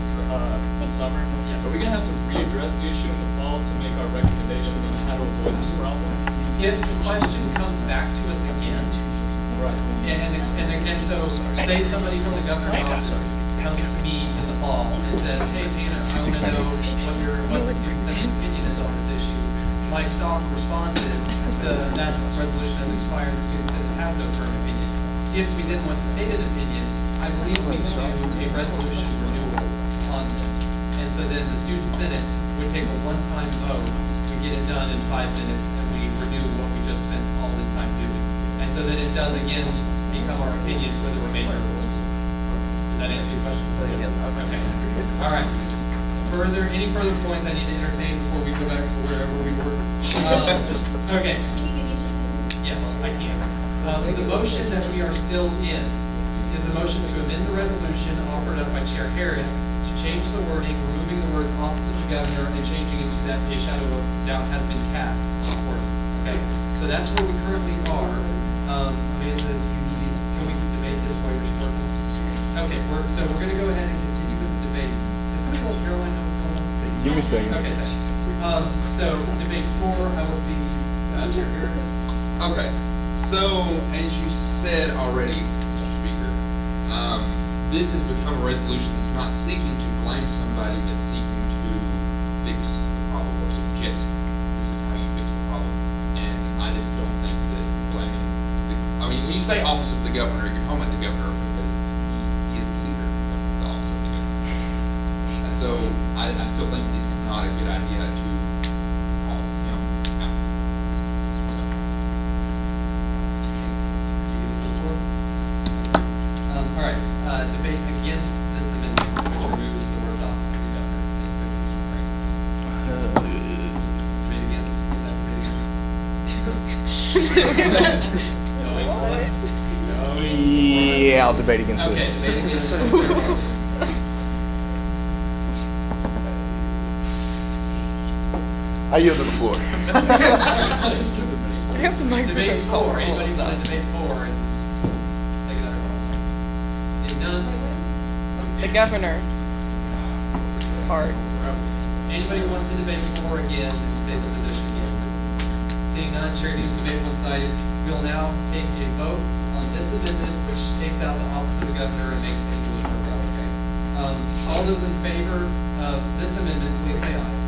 the summer. Yes. Are we gonna have to readdress the issue in the fall to make our recommendations on how to avoid this problem? If the question comes back to us again, Right. and so say somebody from the governor's office comes to me in the fall and says, hey Tanner, I want to know what the student senate's opinion is on this issue. My stock response is that resolution has expired, the student says it has no current opinion. If we then want to state an opinion, I believe we need to do a resolution renewal on this. And so then the student senate would take a one-time vote to get it done in 5 minutes, and we renew what we just spent all this time doing. And so then it does again become our opinion for the remainder of the school. Does that answer your question? Yes. Okay. All right. Any further points I need to entertain before we go back to wherever we were? Okay. Yes, I can. The motion that we are still in is the motion to amend the resolution offered up by Chair Harris to change the wording, removing the words opposite the governor and changing it to that a shadow of doubt has been cast. Okay, so that's where we currently are. Amanda, can we debate this while you're working? Okay, so we're going to go ahead and continue with the debate. Did somebody let Caroline know what's going on? Give me a second. Okay, thanks. So debate 4, I will see Chair Harris. Okay, so as you said already, Mr. Speaker, this has become a resolution that's not seeking to blame somebody, but seeking to fix the problem or suggest this is how you fix the problem. And I just don't think that blaming, when you say office of the governor, you're talking about the governor because he is the leader of the office of the governor. So I still think it's not a good idea to call him out. All right, debate against this amendment, which removes the words opposite the governor and fixes some things. Debate against, is that debate against? Going once? Yeah, I'll debate against Okay, this. debate against. I yield to the floor. Debate 4, anybody want to debate 4? And take another one. Seeing none? The governor part. Anybody want to debate 4 again and say the position again? Seeing none, chair deems debate one-sided. We will now take a vote on this amendment, which takes out the office of the governor and makes it English word out, okay? All those in favor of this amendment, please say aye.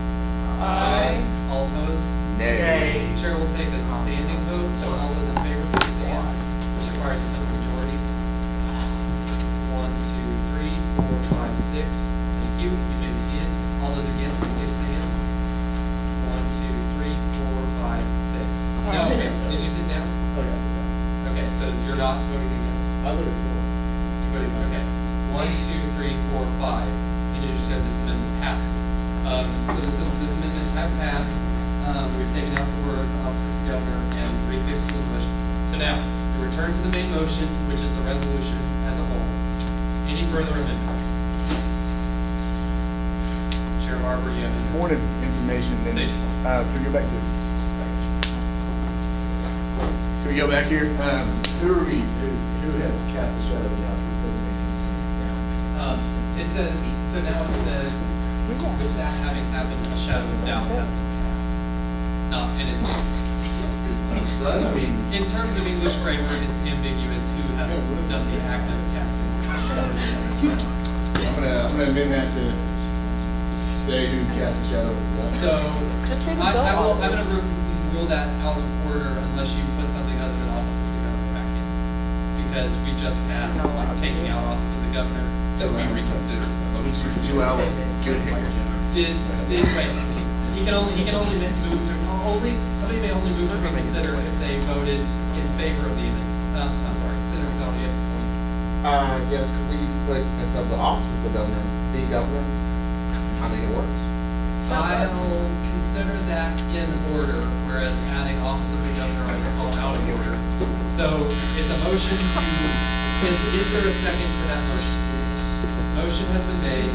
Aye. All opposed? Nay. Chair will take a standing vote, so all those in favor, please stand, which requires a simple majority. 4, 5, 6. Thank you. You may be seated. All those against, please stand. 1, 2, 3, 4, 5, 6. No, did you sit down? Oh, yes, okay. Okay, so you're not voting against? I voted for. You voted, okay. 1, 2, 3, 4, 5. Individual this amendment passes. So this amendment has passed. We've taken out the words office of the governor and prefixed the English. So now, we return to the main motion, which is the resolution as a whole. Any further amendments? Chair Barber, you have any? Point of information. Stage Can we go back to Can we go back here? Who are we? Who has cast a shadow of doubt? This doesn't make sense to me. It says, so now it says, with that having happened, a shadow of doubt has been cast. And it's, in terms of English grammar, it's ambiguous who has done the act of casting. I'm gonna amend that to say who cast the shadow of doubt. So, Just say the I'm going to rule that out of order unless you put something other than office of the governor back in. Because we just passed taking out office of the governor. That we reconsider. Wait, he can only move to, somebody may only move to reconsider if they voted in favor of the amendment. I'm sorry, Senator McDonald, you have a point. Yes, could we put instead of the office of the governor, the governor? I mean, it works. I'll consider that in order, whereas adding office of the governor I would call out of order. So it's a motion to, is there a second to that motion? Motion has been made.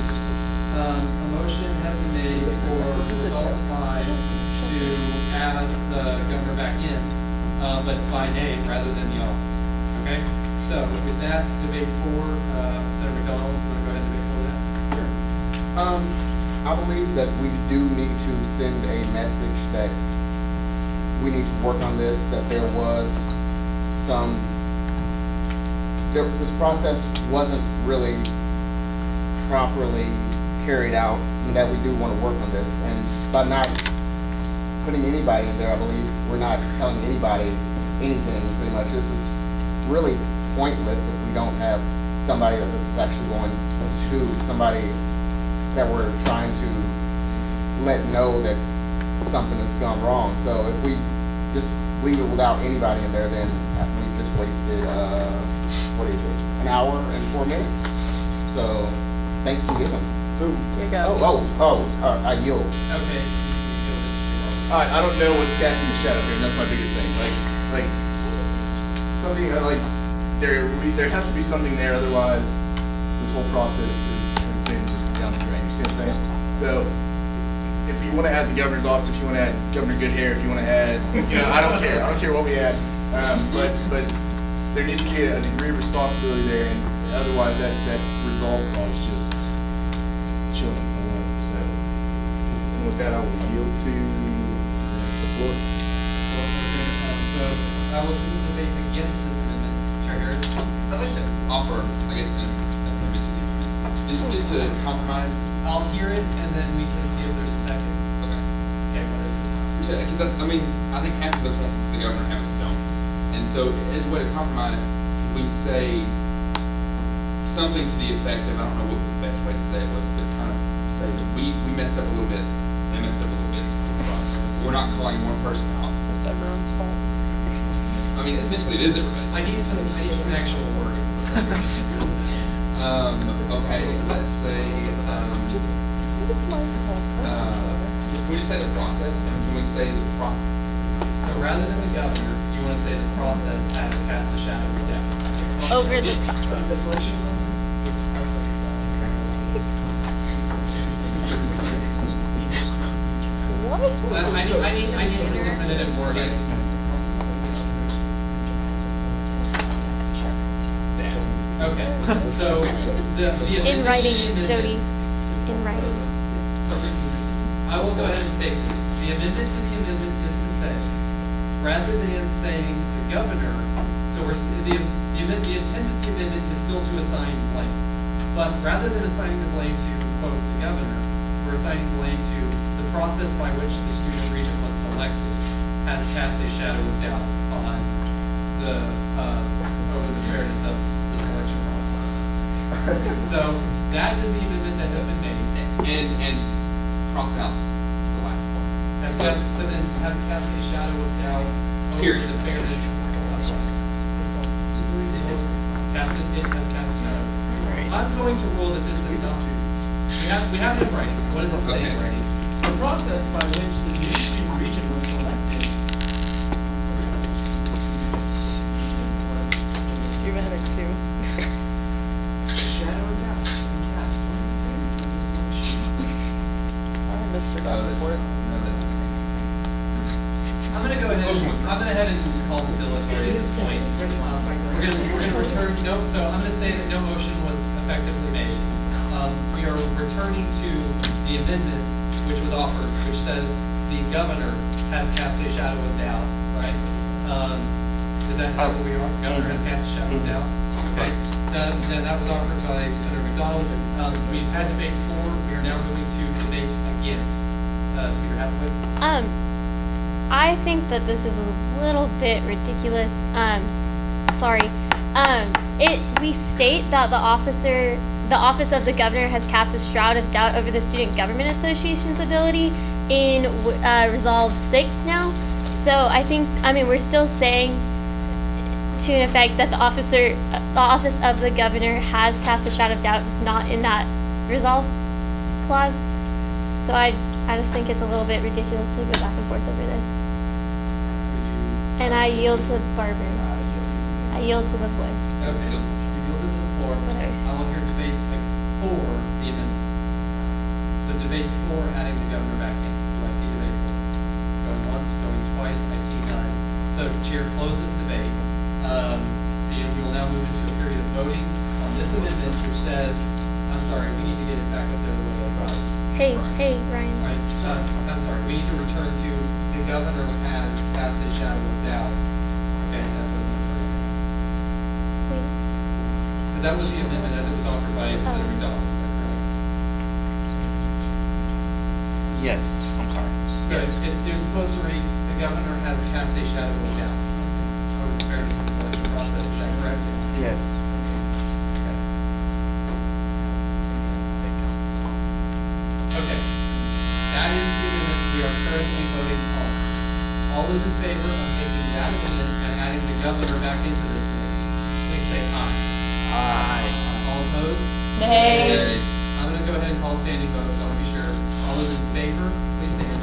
A motion has been made for Resolve 5 to add the governor back in, but by name rather than the office. Okay? So with that, debate 4, Senator McDonald, want to go ahead and debate 4 that? I believe that we do need to send a message that we need to work on this, that there was this process wasn't really properly carried out, and that we do want to work on this. And by not putting anybody in there, I believe we're not telling anybody anything, pretty much. This is really pointless if we don't have somebody that this is actually going to, somebody that we're trying to let know that something has gone wrong. So if we just leave it without anybody in there, then we've just wasted, what is it, an hour and 4 minutes? So, thanks for giving. Here you go. I yield. Okay. All right, I don't know what's casting the shadow here, and that's my biggest thing. Like something there has to be something there, otherwise this whole process has been just down the drain. You see what I'm saying? So if you want to add the governor's office, if you want to add Governor Goodhair, if you want to add, I don't care. I don't care what we add. But there needs to be a degree of responsibility there, and otherwise that resolve clause just chilling alone. So, and with that, I will yield to the floor. So I will see the debate against this amendment. Chair Harris. I'd like to offer, I guess, an amendment to the amendment. Just to compromise. I'll hear it, and then we can see if there's a second. Okay. Okay, what is it? Because that's, I think half of us want the governor, half of us don't. And so, as a way to compromise, we say something to the effect of, I don't know what the best way to say it was, but kind of say that we messed up a little bit, they messed up a little bit. We're not calling one person out. It's everyone's fault. Essentially it is everybody's. I need some actual wording. Okay, let's say, can we just say the process, and can we say the So rather than the governor, you want to say the process has cast a shadow of doubt. Over the The selection I need some definitive wording. Okay, so the in writing, amendment- Jody. In writing. I will go ahead and state this. The amendment to the amendment is to say, rather than saying the governor, so the intent of the amendment is still to assign blame. But rather than assigning the blame to, quote, the governor, we're assigning blame to the process by which the student regent was selected has cast a shadow of doubt on the over the fairness of the selection process. So that is the amendment that has been made. And cross out the last part. So then has cast a shadow of doubt over Period. the fairness of justice. It has cast a shadow. I'm going to rule that this is not. We have it in writing. What does it say in writing? The process by which the new student region was selected. Too bad or two. Shadow of doubt and cast on the fairness of this election. Mr. Davenport. I'm going to go ahead and call this dilatory at this point. We're going to return. No, so I'm going to say that no motion was effectively made. We are returning to the amendment which was offered, which says the governor has cast a shadow of doubt. Right? Is that what we are? Governor has cast a shadow of doubt. Okay. Then that was offered by Senator McDonald. We've had debate for. We are now moving to debate against. Speaker Hathaway. I think that this is a little bit ridiculous. Sorry. We state that the office of the governor has cast a shroud of doubt over the Student Government Association's ability in Resolve 6 now. So we're still saying to an effect that the office of the governor has cast a shroud of doubt, just not in that resolve clause. So I just think it's a little bit ridiculous to go back and forth over this. And I yield to Barbara. I yield to the floor. Okay, you yielded to the floor. Whatever. I will hear debate for the amendment. So debate for adding the governor back in. Do I see debate for? Going once, going twice, I see none. So chair closes debate. We will now move into a period of voting on this amendment, which says, I'm sorry, we need to get it back up there the way it was. Hey, Ryan. Right, I'm sorry, we need to return to the governor has cast a shadow of doubt. Okay, that's what this right now. Wait. Because that was the amendment as it was offered by Senator McDonald, is that correct? Yes, I'm sorry. So it's supposed to read, the governor has cast a shadow of doubt over the fairness of the selection process, is that correct? Yes. Okay. That is the amendment we are currently voting on. All those in favor of taking that amendment and adding the governor back into this mix, please say aye. Aye. All opposed? Nay. I'm going to go ahead and call standing votes. I want to be sure. All those in favor, please stand.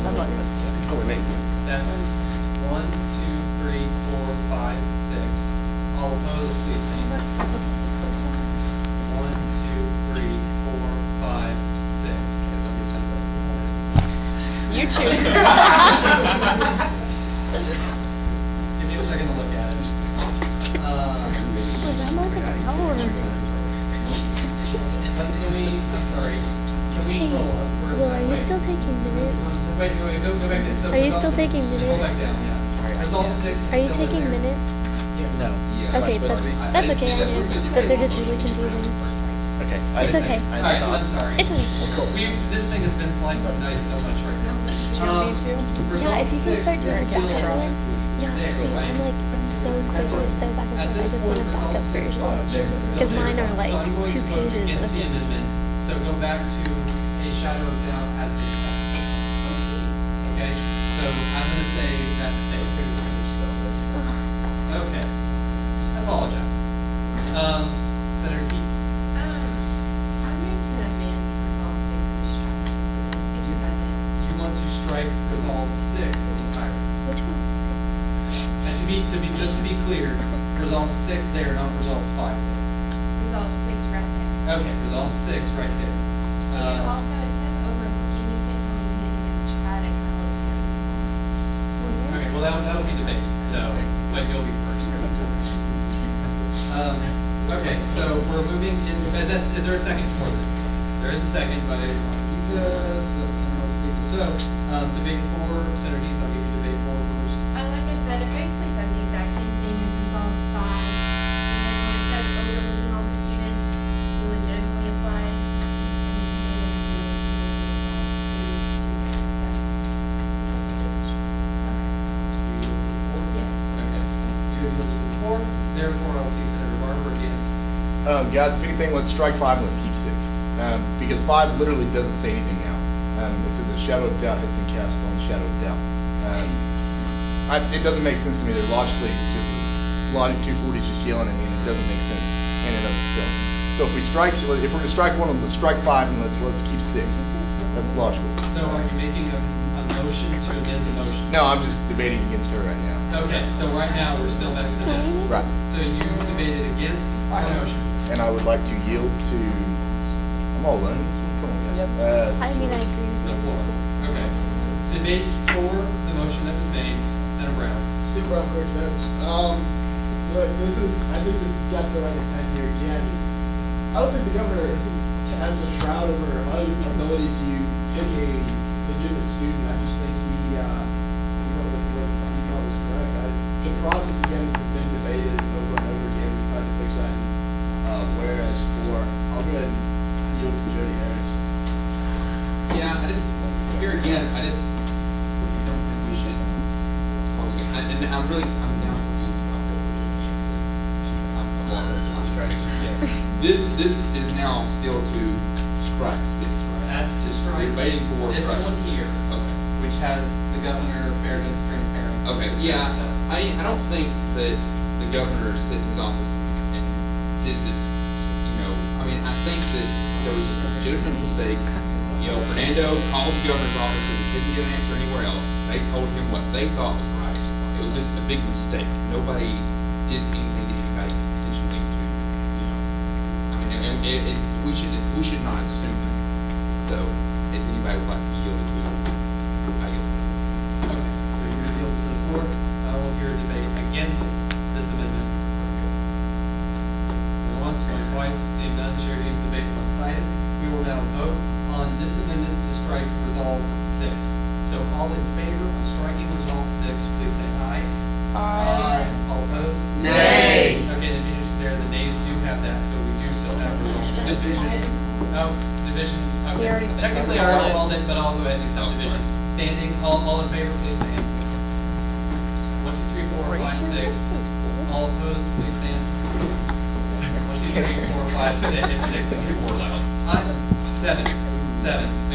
I'm not gonna say it. Oh, wait. That's 1, 2, 3, 4, 5, 6. All opposed, please stand. 1, 2, 3, 4, 5, 6. Guess I'll get something. You choose. Give me a second to look at it. I'm sorry. Can we scroll up? Will, are you still taking minutes? Wait, go back to. So Are you still taking Scroll back minutes? down, yeah. Resolve 6 is Are you still in taking there. minutes? No. Okay, that's okay. I knew, but they're just really confusing. Okay. It's okay. All right, I'm sorry. It's okay. This thing has been sliced up nice so much right now. Yeah, if you can start doing it that way. Yeah, see, I'm like, it's so quick, it's so back and forth. I just want to back up first. Because mine are like 2 pages of just. So go back to a shadow of doubt has been cast. Okay, so I'm going to say that fails. Okay, I apologize. Senator Key. I moved to amend Resolve 6 and strike it. You want to strike Resolve 6 entirely. Which one's And just to be clear, Resolve 6 there, not Resolve 5 there. Resolve 6 right there. Okay, Resolve 6 right there. And also, it says over anything from the and try to kind of Okay, well, that'll be debated, so, but you'll be first. Okay, so we're moving in, is there a second for this? There is a second, but it must be this, so, debate for, Senator Heath, I'll give you debate for first. Like I said, it basically says the exact same thing as Resolve 5. And then when it says overlooking all the students who legitimately applied, Therefore, I'll see Senator Barber against. Guys, if anything, let's strike 5 and let's keep 6. Because 5 literally doesn't say anything now. It says a shadow of doubt has been cast on the shadow of doubt. It doesn't make sense to me. They're logically just, logic 240 is just yelling at me, and it doesn't make sense in and of itself. So if we're going to strike 1 of them, let's strike 5 and let's keep 6. That's logical. So are you making a motion to amend the motion? No, I'm just debating against her right now. Okay, so right now we're still back to this. Right. So you debated against the motion. And I would like to yield to, I'm all alone. Come on, guys. I mean, I agree with The floor. Okay. Debate for the motion that was made. Senator Brown. Steve Brown, Coach Vince. Look, I think this got the right intent here again. I don't think the governor has a shroud over her ability to pick a legitimate student. I just think he thought was correct. The process, again, has been debated over and over again. We've tried to fix that. Whereas I'll go ahead and yield to Jody Harris. Yeah, here again, I just don't think we should. And I'm now confused on what we're doing here because I'm lost track. This is now still to strike 6, right? That's to strike. We're debating towards this strike. one here. Okay. Which has the governor, fairness, transparency. Okay, yeah, I don't think that the governor sit in his office and did this, I mean, I think that there was a legitimate mistake. Fernando called the governor's office and didn't get an answer anywhere else. They told him what they thought was right. It was just a big mistake. Nobody did anything to anybody intentionally to, I mean, and we should not assume that. So, if anybody would like to yield to it, I yield. Okay, so you're going to yield to the floor. I will hear a debate against this amendment. Going once, going twice, seeing none, chair deems debate one-sided. We will now vote on this amendment to strike Resolve 6. So all in favor of striking Resolve 6, please say aye. Aye. All opposed? Nay. Okay, the unanimous there, the nays do have that, so we do still have Resolve 6. Division. Okay. Technically, I already called it, but I'll go ahead and accept division. Standing, all in favor, please stand. 1, 2, 3, 4, 5, 6. All opposed, please stand. 1, 2, 3, 4, 5, 6. It's 6 and 4 loud. 7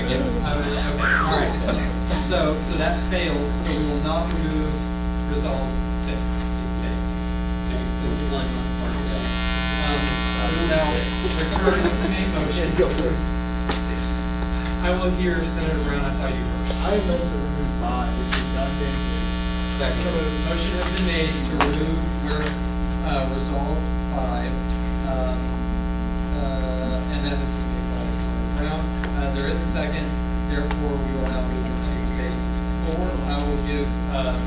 against. Okay, all right. So that fails. So we will not remove Resolve 6. It stays. So you please line on part of that. We will now return to the main motion. I will hear Senator Brown. I saw you first. I am meant to remove 5. It's redundant. So a motion has been made to remove Resolve 5, and that is to be advised on Brown. There is a second. Therefore, we will now move into debate 4. I will give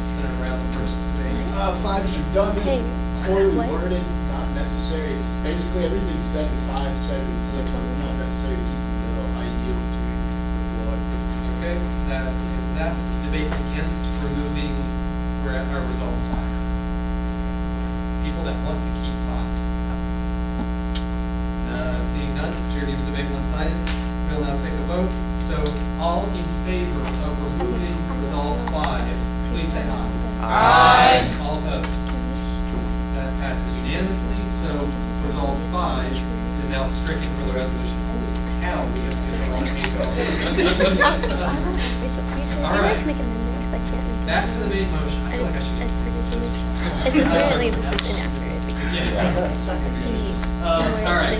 Senator Brown the first debate. 5 is redundant, poorly worded, not necessary. It's basically everything said in 5, 7, and 6, so it's not necessary to keep the middle. I yield to the floor. Okay, that is that. Debate against removing Resolve 5. People that want to keep 5. Seeing none, chair deems debate one-sided. We'll now take a vote. So all in favor of removing Resolve 5, please say aye. Aye. All opposed? That passes unanimously. So Resolve 5 is now stricken from the resolution. Holy cow, we have to get the wrong All right. Back to the main motion. I feel like I should get It's ridiculous. Apparently this is inaccurate because all right.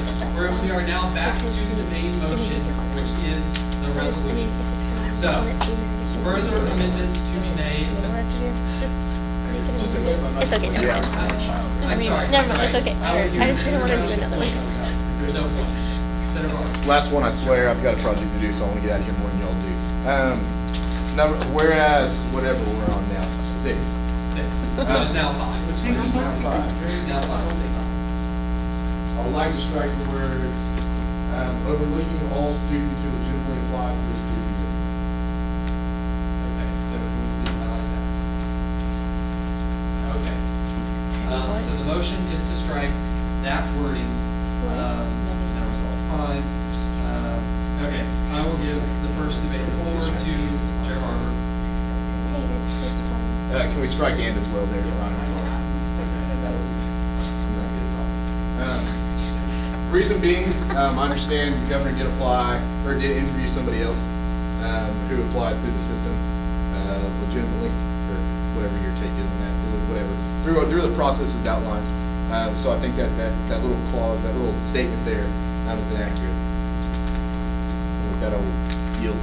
We are now back to the main motion, which is the resolution. So, further amendments to be made. It's okay, never mind. I'm sorry. Never mind, it's okay. I just didn't want to do another one. There's no point. Senator Barr. Last one, I swear, I've got a project to do, so I want to get out of here more than y'all do. Whereas, whatever we're on now, 6. 6. Which is now 5. Which is now 5. Now 5. I would like to strike the words, overlooking all students who legitimately apply for the student deal. Okay, so please highlight that. Okay. So the motion is to strike that wording. Now Resolve 5. Okay, I will give the first debate floor to Chair Harper. Can we strike and as well there, Ryan? I'm sorry. That was not good. reason being, I understand the governor did apply, or did interview somebody else who applied through the system legitimately, or whatever your take is on that, whatever, through the processes outlined. So I think that little clause, that little statement there is inaccurate. And with that, I will yield.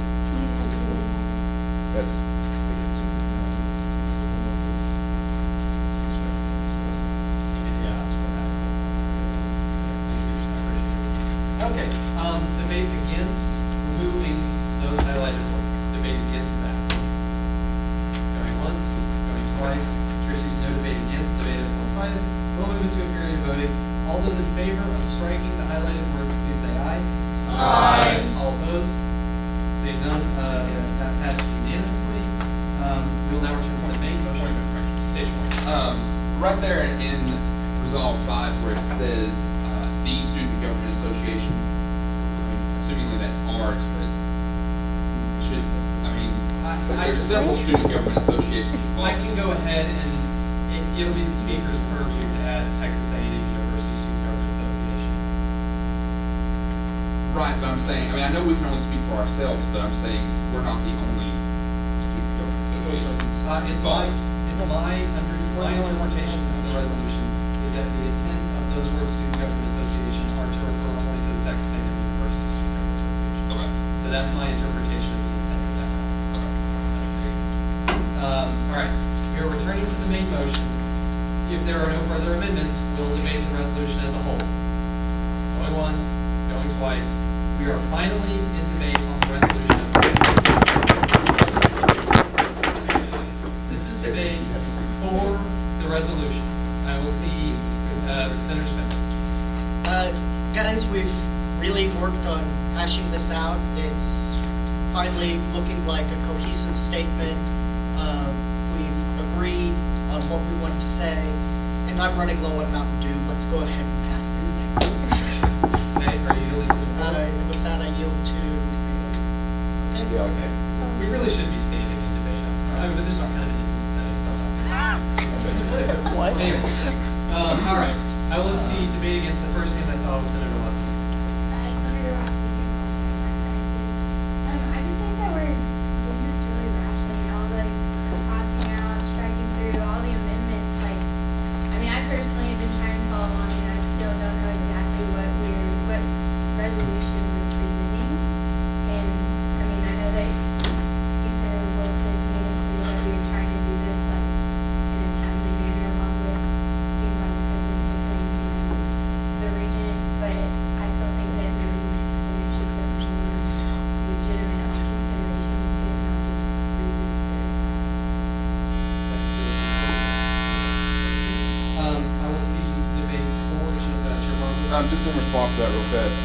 That's. Okay, debate against removing those highlighted words. Debate against that. Going once, going twice. Trici's no debate against. Debate is one-sided. We'll move into a period of voting. All those in favor of striking the highlighted words, please say aye. Aye. All opposed? Seeing none, that passed unanimously. We'll now return to the main motion. Stage one. Right there in Resolve 5 where it says the Student Government Association, I mean, assumingly that's ours, but should, I mean, there's several student government associations. I can go ahead and it'll be the speaker's purview to add Texas A&M University Student Government Association. Right, but I'm saying, I mean, I know we can only speak for ourselves, but I'm saying we're not the only student government association. It's my interpretation of the resolution is that the intent of those words student government association are to refer only to the Texas A&M University Student Government Association. Okay. So that's my interpretation of the intent of that. Okay. All right. We are returning to the main motion. If there are no further amendments, we'll debate the resolution as a whole. Going once, going twice. We are finally in debate on the resolution as a whole. This is debate for the resolution. I will see Senator Spencer. Guys, we've really worked on hashing this out. It's finally looking like a cohesive statement. We've agreed on what we want to say, and I'm running low on Mountain Dew. Let's go ahead and pass this thing. Okay, are you yielding to the floor? With that, I yield to. Okay. Yeah, okay. We really should be standing in debate. I'm sorry. I mean, but this is kind of an intimate setting. So What? Anyways, all right. I will see debate against the first hand I saw was Senator Leslie. Senator Rossi, Life Sciences. I just think that we're doing this really rashly. All the crossing out, striking through, all the amendments. Like, I mean, I personally have been trying to follow along, and I still don't know exactly what resolution we're presenting. And I mean, I know that Speaker Wilson made it clear that we were trying to do this like in a timely manner, along with Student Body President Pickering and the regent. But I still think that there would some should put more legitimate consideration into it, not just breezes through. I will see debate for Chairman. Just in response to that real fast,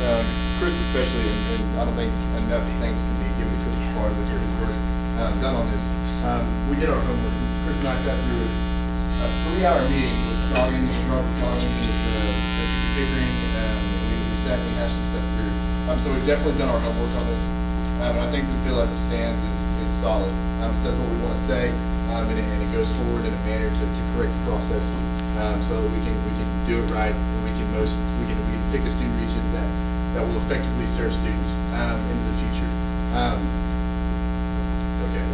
Chris especially, and I don't think enough thanks can be given to Chris Esparza for his work done on this. We did our homework. Chris and I sat through a 3-hour meeting with Scoggins, Robert Scoggins, with Pickering, we sat and hashed some stuff through. So we've definitely done our homework on this. And I think this bill as it stands is solid. It says what we want to say, and it goes forward in a manner to correct the process so that we can do it right, and we can pick a student region that will effectively serve students into the future. Okay.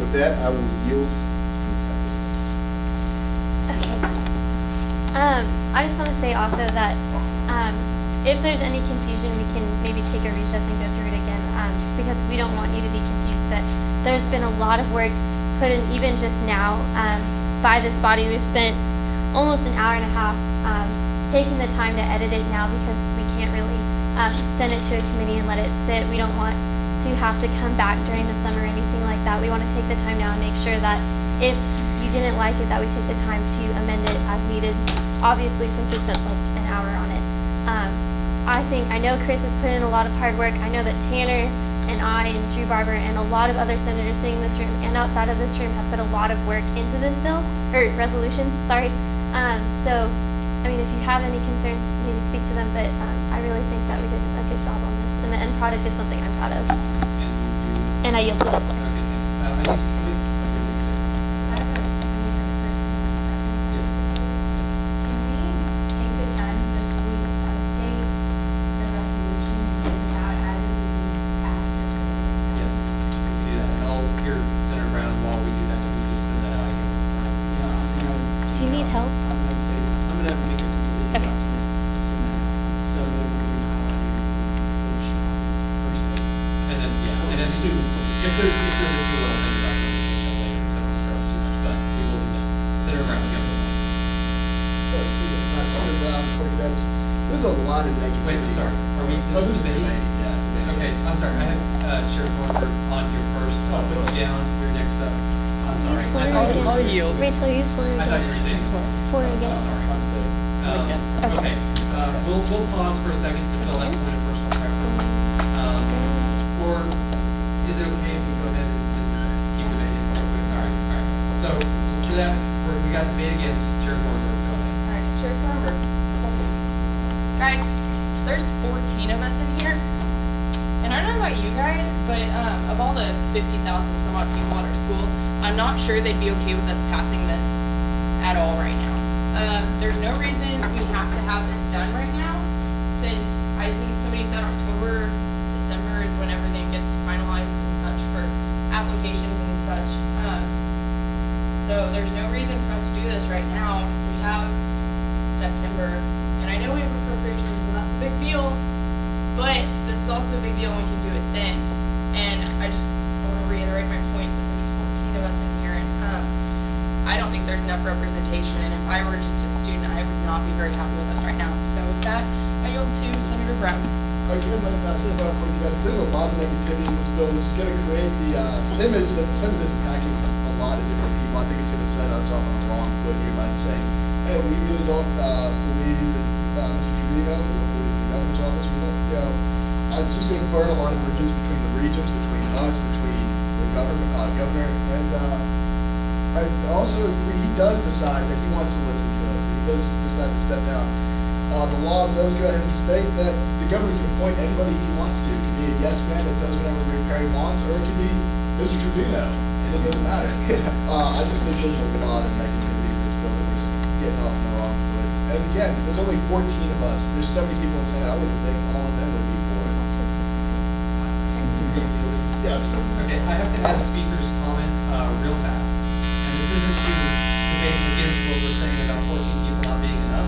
With that, I will yield. Okay. I just want to say also that if there's any confusion, we can maybe take a recess and go through it again because we don't want you to be confused. But there's been a lot of work put in even just now by this body. We've spent almost an hour and a half taking the time to edit it now because we can't really send it to a committee and let it sit. We don't want to have to come back during the summer or anything like that. We want to take the time now and make sure that if you didn't like it, that we take the time to amend it as needed. Obviously, since we spent like an hour on it. I know Chris has put in a lot of hard work. I know that Tanner and I and Drew Barber and a lot of other senators sitting in this room and outside of this room have put a lot of work into this bill, or resolution, sorry. So, I mean, if you have any concerns, maybe speak to them, but I really think that we did a good job on this, and the end product is something I'm proud of. And I yield to the floor. Can we take the time to update just, if there's a few little things about communication later, so don't stress too much, but we will be done. Senator Brown, you have the one. Senator Brown, quick, there's a lot of negativity. Wait, I'm sorry. Are we, is this debate? Yeah. Debate. Okay, I'm sorry. I had Sheriff Walker on here first. I'll put you down. You're next up. I'm sorry. I'll yield. Rachel, you for I thought you were saying. For I'm against. sorry. Okay. We'll pause for a second to fill that point of personal preference. Or is it okay if we go ahead and keep debating? All right. So for that, we got debate against Sheriff Walker. Go ahead. All right, Sheriff Walker. Guys, there's 14 of us in here, and I don't know about you guys, but of all the 50,000 some odd people at our school, I'm not sure they'd be okay with us passing this at all right now. There's no reason we have to have this done right now, since I think somebody said October, December is when everything gets finalized and such for applications and such. So there's no reason for us to do this right now. We have September. And I know we have appropriations, and that's a big deal, but this is also a big deal, and we can do it then. And I want to reiterate my point that there's 14 of us in here, and I don't think there's enough representation, and if I were just a student, I would not be very happy with us right now. So with that, I yield to Senator Brown. Again, like I said about you guys, there's a lot of negativity in this bill. This is going to create the image that the Senate is attacking a lot of different people. I think it's going to set us off on the wrong foot here by saying, hey, we really don't believe in Mr. Trevino, we don't believe in the governor's office, we don't, it's just going to burn a lot of bridges between the regions, between us, between the governor, and also if he does decide that he wants to listen to us, he does decide to step down. The law does go ahead and state that the governor can appoint anybody he wants to. It can be a yes man that does whatever Rick Perry wants, or it can be Mr. Trevino, and it doesn't matter. I just think there's a lot of negativity in this bill that we're getting off on the wrong foot. And again, there's only 14 of us. There's 70 people in the Senate. I wouldn't think all of them would be for it. Yeah. Okay, I have to add a speaker's comment real fast. And this isn't to debate against what we're saying about 14 people not being enough.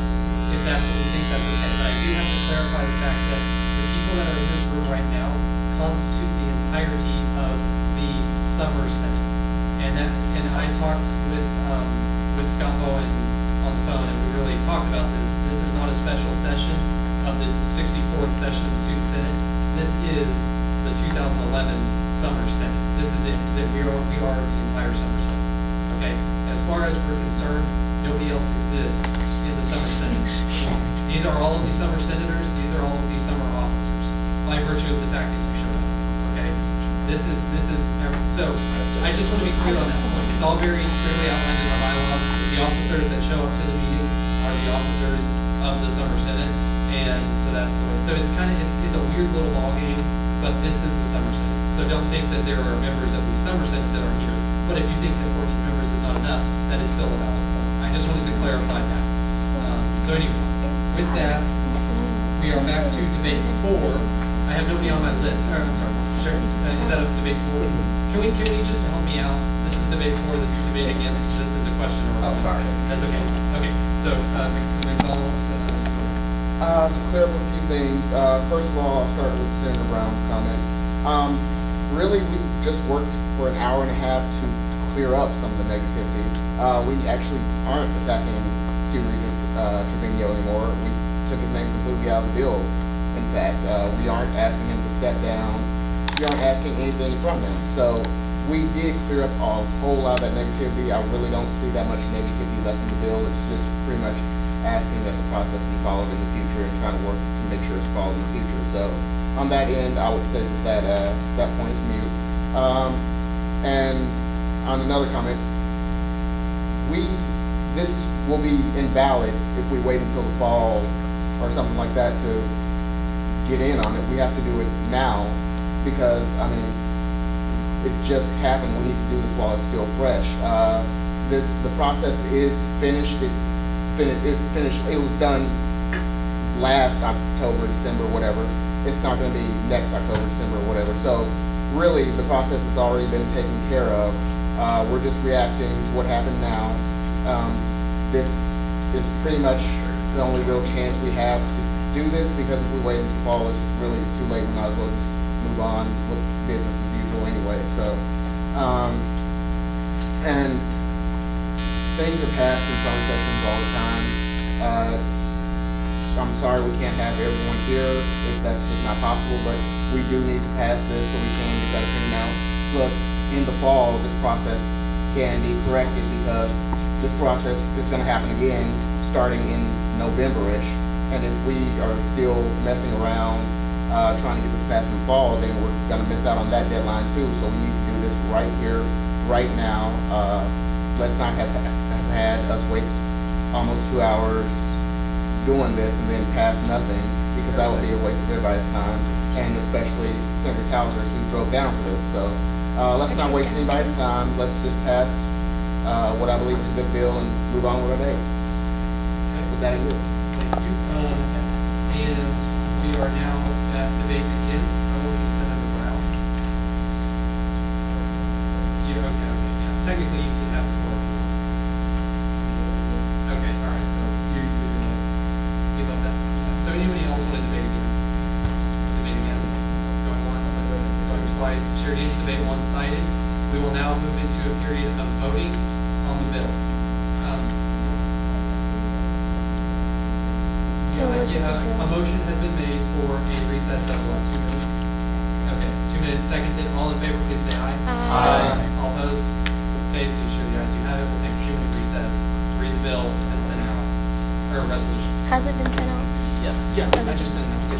If that's what we think, that's okay. But I do have to clarify the fact that the people that are in this room right now constitute the entirety of the summer Senate. And I talked with Scott Bowen on the phone, and we really talked about this. This is not a special session of the 64th session of the Student Senate. This is the 2011 Summer Senate. This is it. That we are the entire Summer Senate. Okay? As far as we're concerned, nobody else exists in the Summer Senate. These are all of these summer senators. These are all of these summer officers, by virtue of the fact that you showed up. Okay? This is so. I just want to be clear on that point. It's all very clearly outlined in our bylaws. The officers that show up to the meeting are the officers of the Summer Senate, and so that's the way. So it's it's a weird little ball game, but this is the Summer Senate. So don't think that there are members of the Summer Senate that are here. But if you think that 14 members is not enough, that is still a valid point. I just wanted to clarify that. So anyways, with that, we are back to debate 4. I have nobody on my list. I'm sorry, Sheriff, is that a debate 4? Can we just help me out? This is debate 4, this is debate against, this is a question or Oh, sorry. That's okay. Okay, so McDonald's. To clear up a few things, first of all, I'll start with Senator Brown's comments. Really, we just worked for an hour and a half to clear up some of the negativity. We actually aren't attacking Student Regent Trevino anymore. We took his name completely out of the bill. In fact, we aren't asking him to step down. We aren't asking anything from him. So we did clear up a whole lot of that negativity. I really don't see that much negativity left in the bill. It's just pretty much asking that the process be followed in the future and trying to work to make sure it's followed in the future. So on that end, I would say that point is mute. And on another comment, this will be invalid if we wait until the fall or something like that to get in on it. We have to do it now because, I mean, it just happened. We need to do this while it's still fresh. The process is finished. It was done last October, December, whatever. It's not going to be next October, December, whatever. So really, the process has already been taken care of. We're just reacting to what happened now. This is pretty much the only real chance we have to do this, because if we wait until fall, it's really too late. We might as well just move on with business as usual anyway. So, and things are passed in phone sessions all the time. I'm sorry we can't have everyone here if that's just not possible, but we do need to pass this so we can get that opinion out. Look, in the fall, this process can be corrected because this process is going to happen again starting in November-ish. And if we are still messing around trying to get this passed in the fall, then we're going to miss out on that deadline too. So we need to do this right here, right now. Let's not have had us waste almost 2 hours doing this and then pass nothing, because that would be a waste of everybody's time, and especially Senator Towsers who drove down for this. So let's not waste anybody's time. Let's just pass what I believe is a good bill and move on with our day. With that, I do. Thank you. And we are now at debate begins. I will see Senator Brown. Okay. Yeah. Technically, you have 4. Okay, all right. So you're gonna give up that. So anybody else want to debate against? Debate against? Going once, going twice. Chair deems debate one-sided. We will now move into a period of voting on the bill. A motion has been made for a recess of what, 2 minutes? Okay, 2 minutes seconded. All in favor, please say aye. Aye. All opposed? Okay, please show the ayes. Do you have it? We'll take a 2-minute recess. Read the bill. It's been sent out. Or resolution. Has it been sent out? Yes. Yeah, I just sent it out.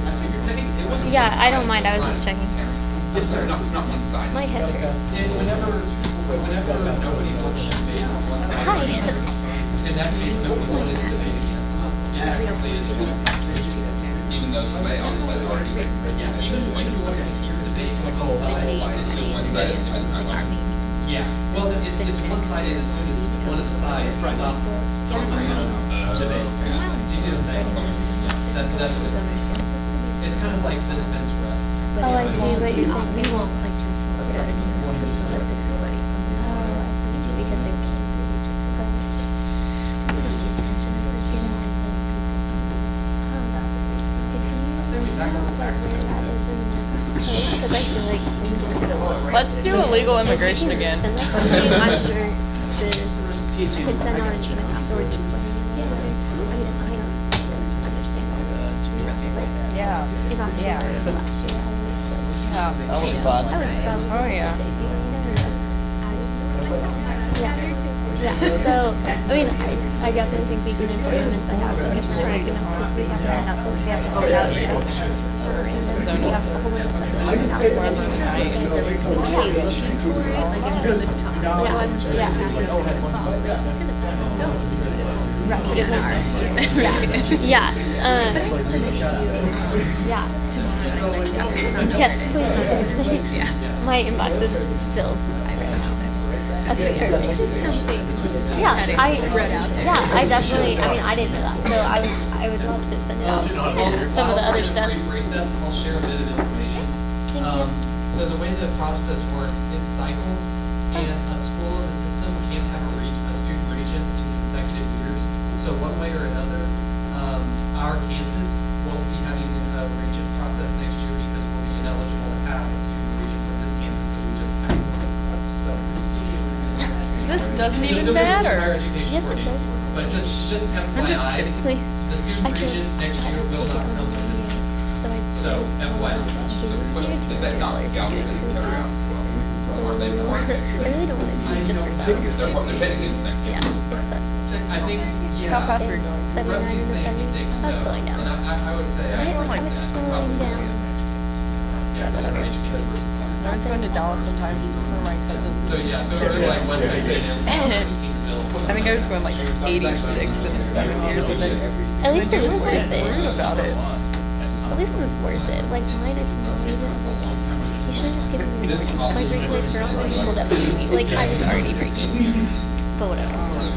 I figured it wasn't. Yeah, I don't mind. I was just checking. Yes, sir. Not one side. My head hurts. And whenever nobody wants to debate on one side, Hi. in that case, nobody wanted to debate against. It technically is one side. Even though somebody on the left already. Yeah, even when you want to hear debate on both sides. It's still one side, it's not like. Yeah, well, it's one-sided as soon as one of the sides stops talking about debate. Do you see what I'm saying? Yeah, that's what it is. It's kind of like the defense rests. Oh, I see, but you're saying we won't like to solicit everybody from this because they can't reach it. I say we tackle the tax code. Because I feel like Let's do illegal immigration again. I'm sure there's I could send out an email afterwards explaining it. I mean, I don't understand all this. Yeah. It's not Yeah. last year. Yeah. That was fun. That was fun. Oh, yeah. Yeah, so, I mean, I definitely think we can improve and send out because we have to send out, we have to send out just we have a whole bunch of stuff to send out for them. Yeah, looking for it, like in this time. Yeah. Yes, please. Yeah. My inbox is filled. Okay, just something. Yeah, I definitely. I mean, I didn't know that, so I would love to send it out. Some of the other stuff. Brief recess. I'll share a bit of information. So the way the process works, it cycles, and a school in the system can't have a student region in consecutive years. So one way or another, our campus won't be having a region process next year because we'll be ineligible to have a student region for this campus because we just had one. So This doesn't just even a bit matter. higher education Yes, it coordinator. does. But just FYI, Please. the student region next year will not come to this campus. So FYI. Is that not Galveston? Or they more? I really don't want to teach just for fun. They're technically the same. Yeah, it's I think, How fast are we going? Rusty's saying he thinks so. I was slowing down. And I would say, I I was slowing down. yeah, whatever. I was going to Dallas sometime for my cousins. So yeah, so we're like West Texas A&M, Kingsville. I think I was going like 86 in 7 years, and then At least it was just like worth it. rude about it. At least it was worth it. Like mine is not even like, you should have just given me the break. My break was for all the people that would be like I was already breaking. But whatever.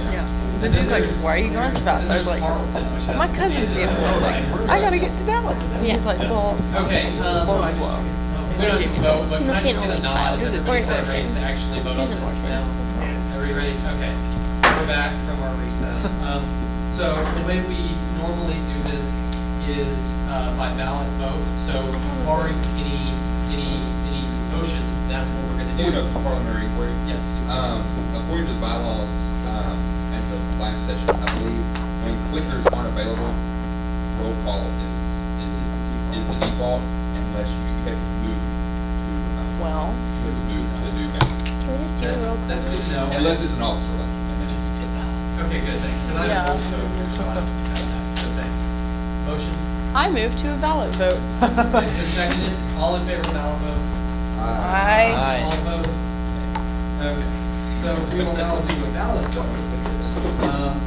Yeah. The dude's like, why are you going so fast? I was like, my cousin's being like, I gotta get to Dallas. And he's like, well, Okay, blah, blah, blah. we don't have to vote, but He can I must be just an get a only nod child. as Is it everybody's Tuesday? ready to actually vote on He's an this orphan. now? Are we ready? Okay. We're back from our recess. So the way we normally do this is by ballot vote. So barring any motions, that's what point of parliamentary inquiry. Yes. According to the bylaws, at the last session, I believe, when clickers aren't available, roll call is the default unless you have to move to do that. Can we just do a roll call? That's good to know. Unless it's an officer election, and then it's Okay, good, thanks. Because I Yeah. also, so thanks. Motion? I move to a ballot vote. It's been seconded. All in favor of ballot vote? Aye. All opposed? Okay, so we will now do a ballot vote.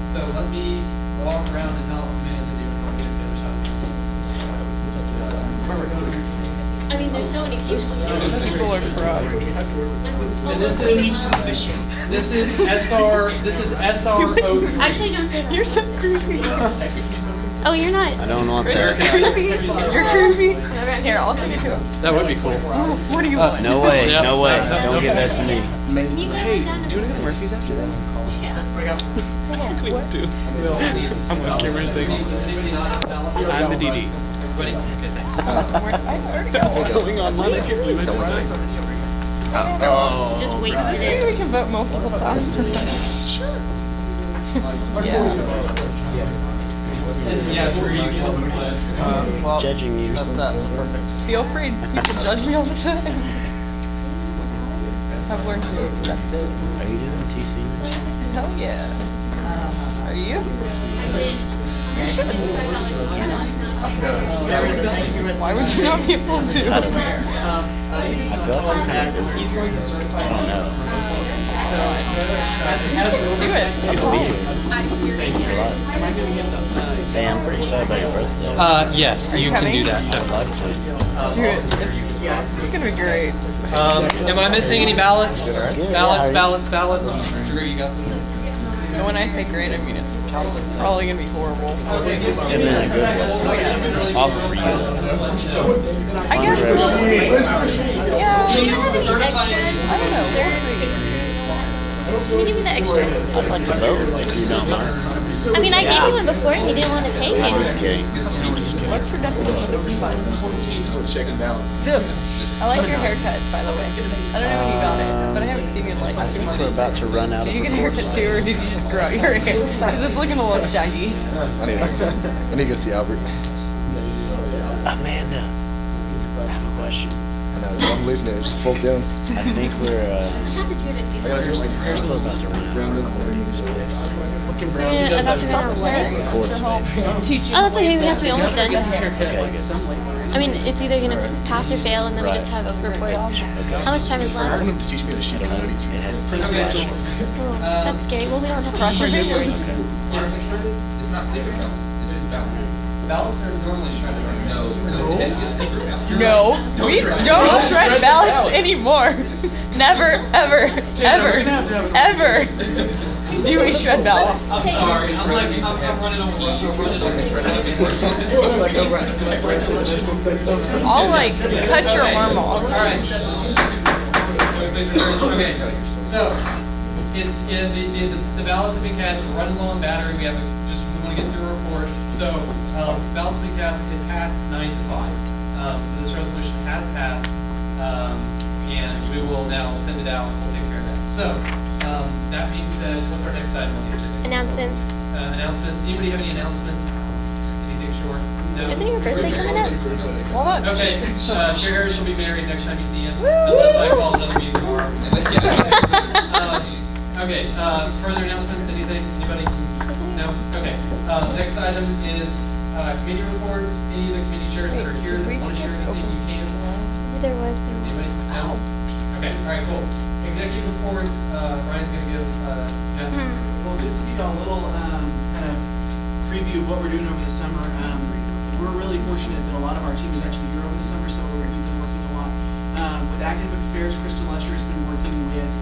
So let me walk around and help Amanda do it. I'll get the other side. I mean, there's so many people. People are corrupt. And this is SRO. Actually, don't say that. You're so creepy. Oh, you're not. I don't know what You're that. creepy. You're creepy. Here, I'll take it to him. That would be cool. What do you want? No way, Yeah. no way. Don't give that to me. Can you go down Do you want to go to Murphy's after this? What? I'm on camera saying, Does anybody not have a ballot? I'm the DD. Everybody? Okay, thanks. What's going on? I can't believe I just died. Just Does wasted this mean it. we can vote multiple times? Sure. Yeah. Yeah, sure, you can help with this. Well, Judging you. messed up, so perfect. Feel free. You can judge me all the time. I've learned to accept it. Are you doing TC? Hell yeah. Are you? Why would you not be able to? I don't know. He's going to certify. I don't know. Do it. It'll be here. Thank you a lot. Hey, I'm pretty excited about your birthday. Yes, Are you can do that. I'd like to. Do it. It's gonna be great. Am I missing any ballots? Good. Ballots. Drew, you got them? And when I say great, I mean it's probably gonna be horrible. And then a good one. Offer for you. I guess we'll see. Yeah. Do you have any extras? I don't know. We'll see. Can you give me the extras? I'd like to vote if you don't mind. I mean, I gave you one before and you didn't want to take I'm it. just kidding. I'm just kidding. What's your definition of fun? Shaking balance. I like your haircut, by the way. I don't know when you got it, but I haven't seen you in like I 2 think months. we're about to run out Did of you get a haircut too, or did you just grow out your hair? Because it's looking a little shaggy. I need to go see Albert. Amanda, I have a question. I know, I'm losing it. It just falls down. I think we're, I have to do it at least. we're about to run out of recording space. So you're about to run out of what? Record space. Teaching. Oh, that's okay. We have to be almost done. Okay, good. I mean, it's either going to pass or fail, and then we just have reports. How much time is I want him left? to teach me to shoot It coyotes. has Oh, that's scary. Well, we don't have record reports. Yes. It's not secret ballot, it's just ballot. Ballots are normally shredded. No, it has to be a secret ballot. No, we don't shred ballots anymore. Never, ever, ever do we shred ballots. I'm sorry, I'm running I'll like cut your arm off. Alright. Okay, so, it's, the ballots have been cast, we're running low on battery, we want to get through reports. So, ballots have been cast, it passed 9 to 5. So this resolution has passed, and we will now send it out, and we'll take care of that. So, that being said, what's our next item on the agenda? Announcements. Announcements, anybody have any announcements? Anything short? No? Isn't your birthday coming up? Hold on. Okay, Chair Harris will be married next time you see him, unless I call another meeting tomorrow. Okay, further announcements, anything, anybody? No? Okay, next item is committee reports. Any of the committee chairs that are here that want to share anything you can? There was. Anybody? No? Okay, all right, cool. Executive reports, Ryan's gonna give, Jess. Well, just to give you a little kind of preview of what we're doing over the summer, we're really fortunate that a lot of our team is actually here over the summer, so we've been working a lot with academic affairs. Kristen Lesher has been working with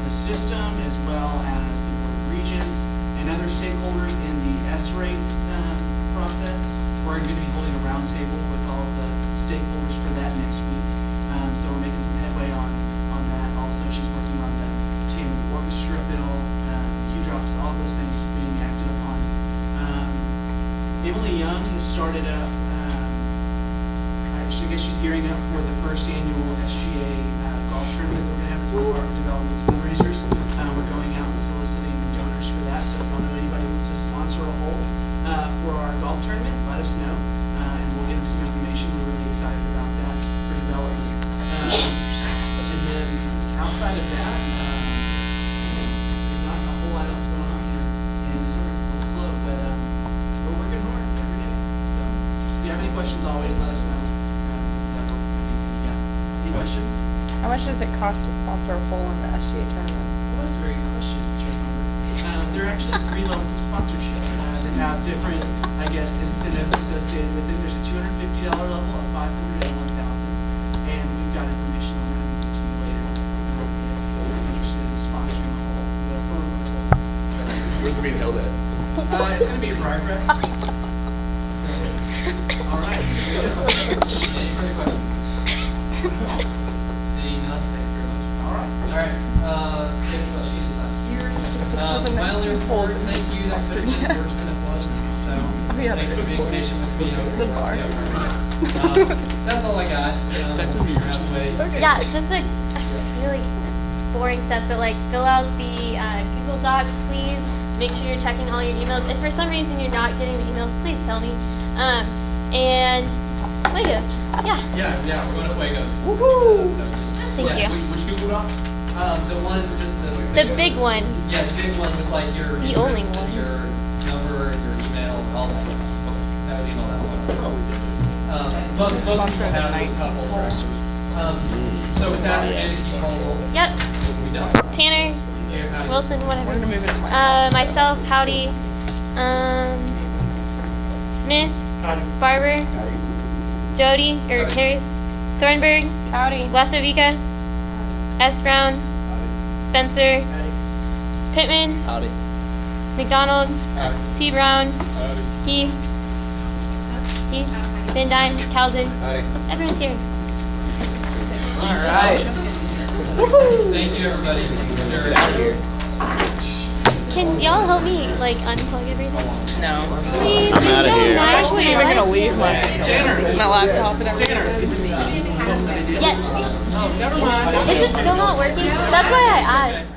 the system as well as the Board of Regents and other stakeholders in the S-rate process. We're going to be holding a roundtable with all of the stakeholders for that next week. So we're making some headway on that. Also, she's working on the team of the orchestra bill, Q-drops, all those things being acted upon. Emily Young has started up, I guess she's gearing up for the first annual SGA golf tournament we're going to have at outside of that, there's not a whole lot else going on here. And the summer's a little slow, but we're working hard every day. So if you have any questions, always let us know. Yeah. Any questions? How much does it cost to sponsor a hole in the SGA tournament? Well, that's a very good question, Chair Member. There are actually 3 levels of sponsorship that have different, I guess, incentives associated with it. There's a $250 level, a $500, and $1,000. And we've got information on that we can get to you later if you're interested in sponsoring the firm. Where's it being held at? It's going to be at Briarcrest. So, all right. Any further questions? Seeing none, thank you very much. All right. She is not here. My only report, thank you, that could have been worse than it was. So, thank you for being patient with me. I was the bar. That's all I got. We'll be out of the way. Yeah, just like really boring stuff, but like fill out the Google Doc, please. Make sure you're checking all your emails. If for some reason you're not getting the emails, please tell me. And Legos, yeah. Yeah, we're going to Fuegos. Woohoo! Thank you. Which Google Doc? The one with just The big one. Yeah, the big one with like your The only interests one. and your number and your email and all that stuff. Okay, that was email that one. Most people have a couple directors. So with that, Andy, can you call the roll? Yep. We done? Tanner, Here, howdy. Wilson, whatever. We're gonna move it to my Myself, Howdy. Smith, Barber, Jody, or Harris, Thornburg, Howdy. Lasovica, S. Brown, Spencer, Pittman, Howdy. McDonald, T. Brown, Heath, Van Dyne, Calzin. Everyone's here. All right. Thank you, everybody. Can y'all help me like unplug everything? No. Please, I'm it's outta so here. nice I'm actually when even I gonna like- leave my laptop and everything. Yes. Is it still not working? That's why I asked.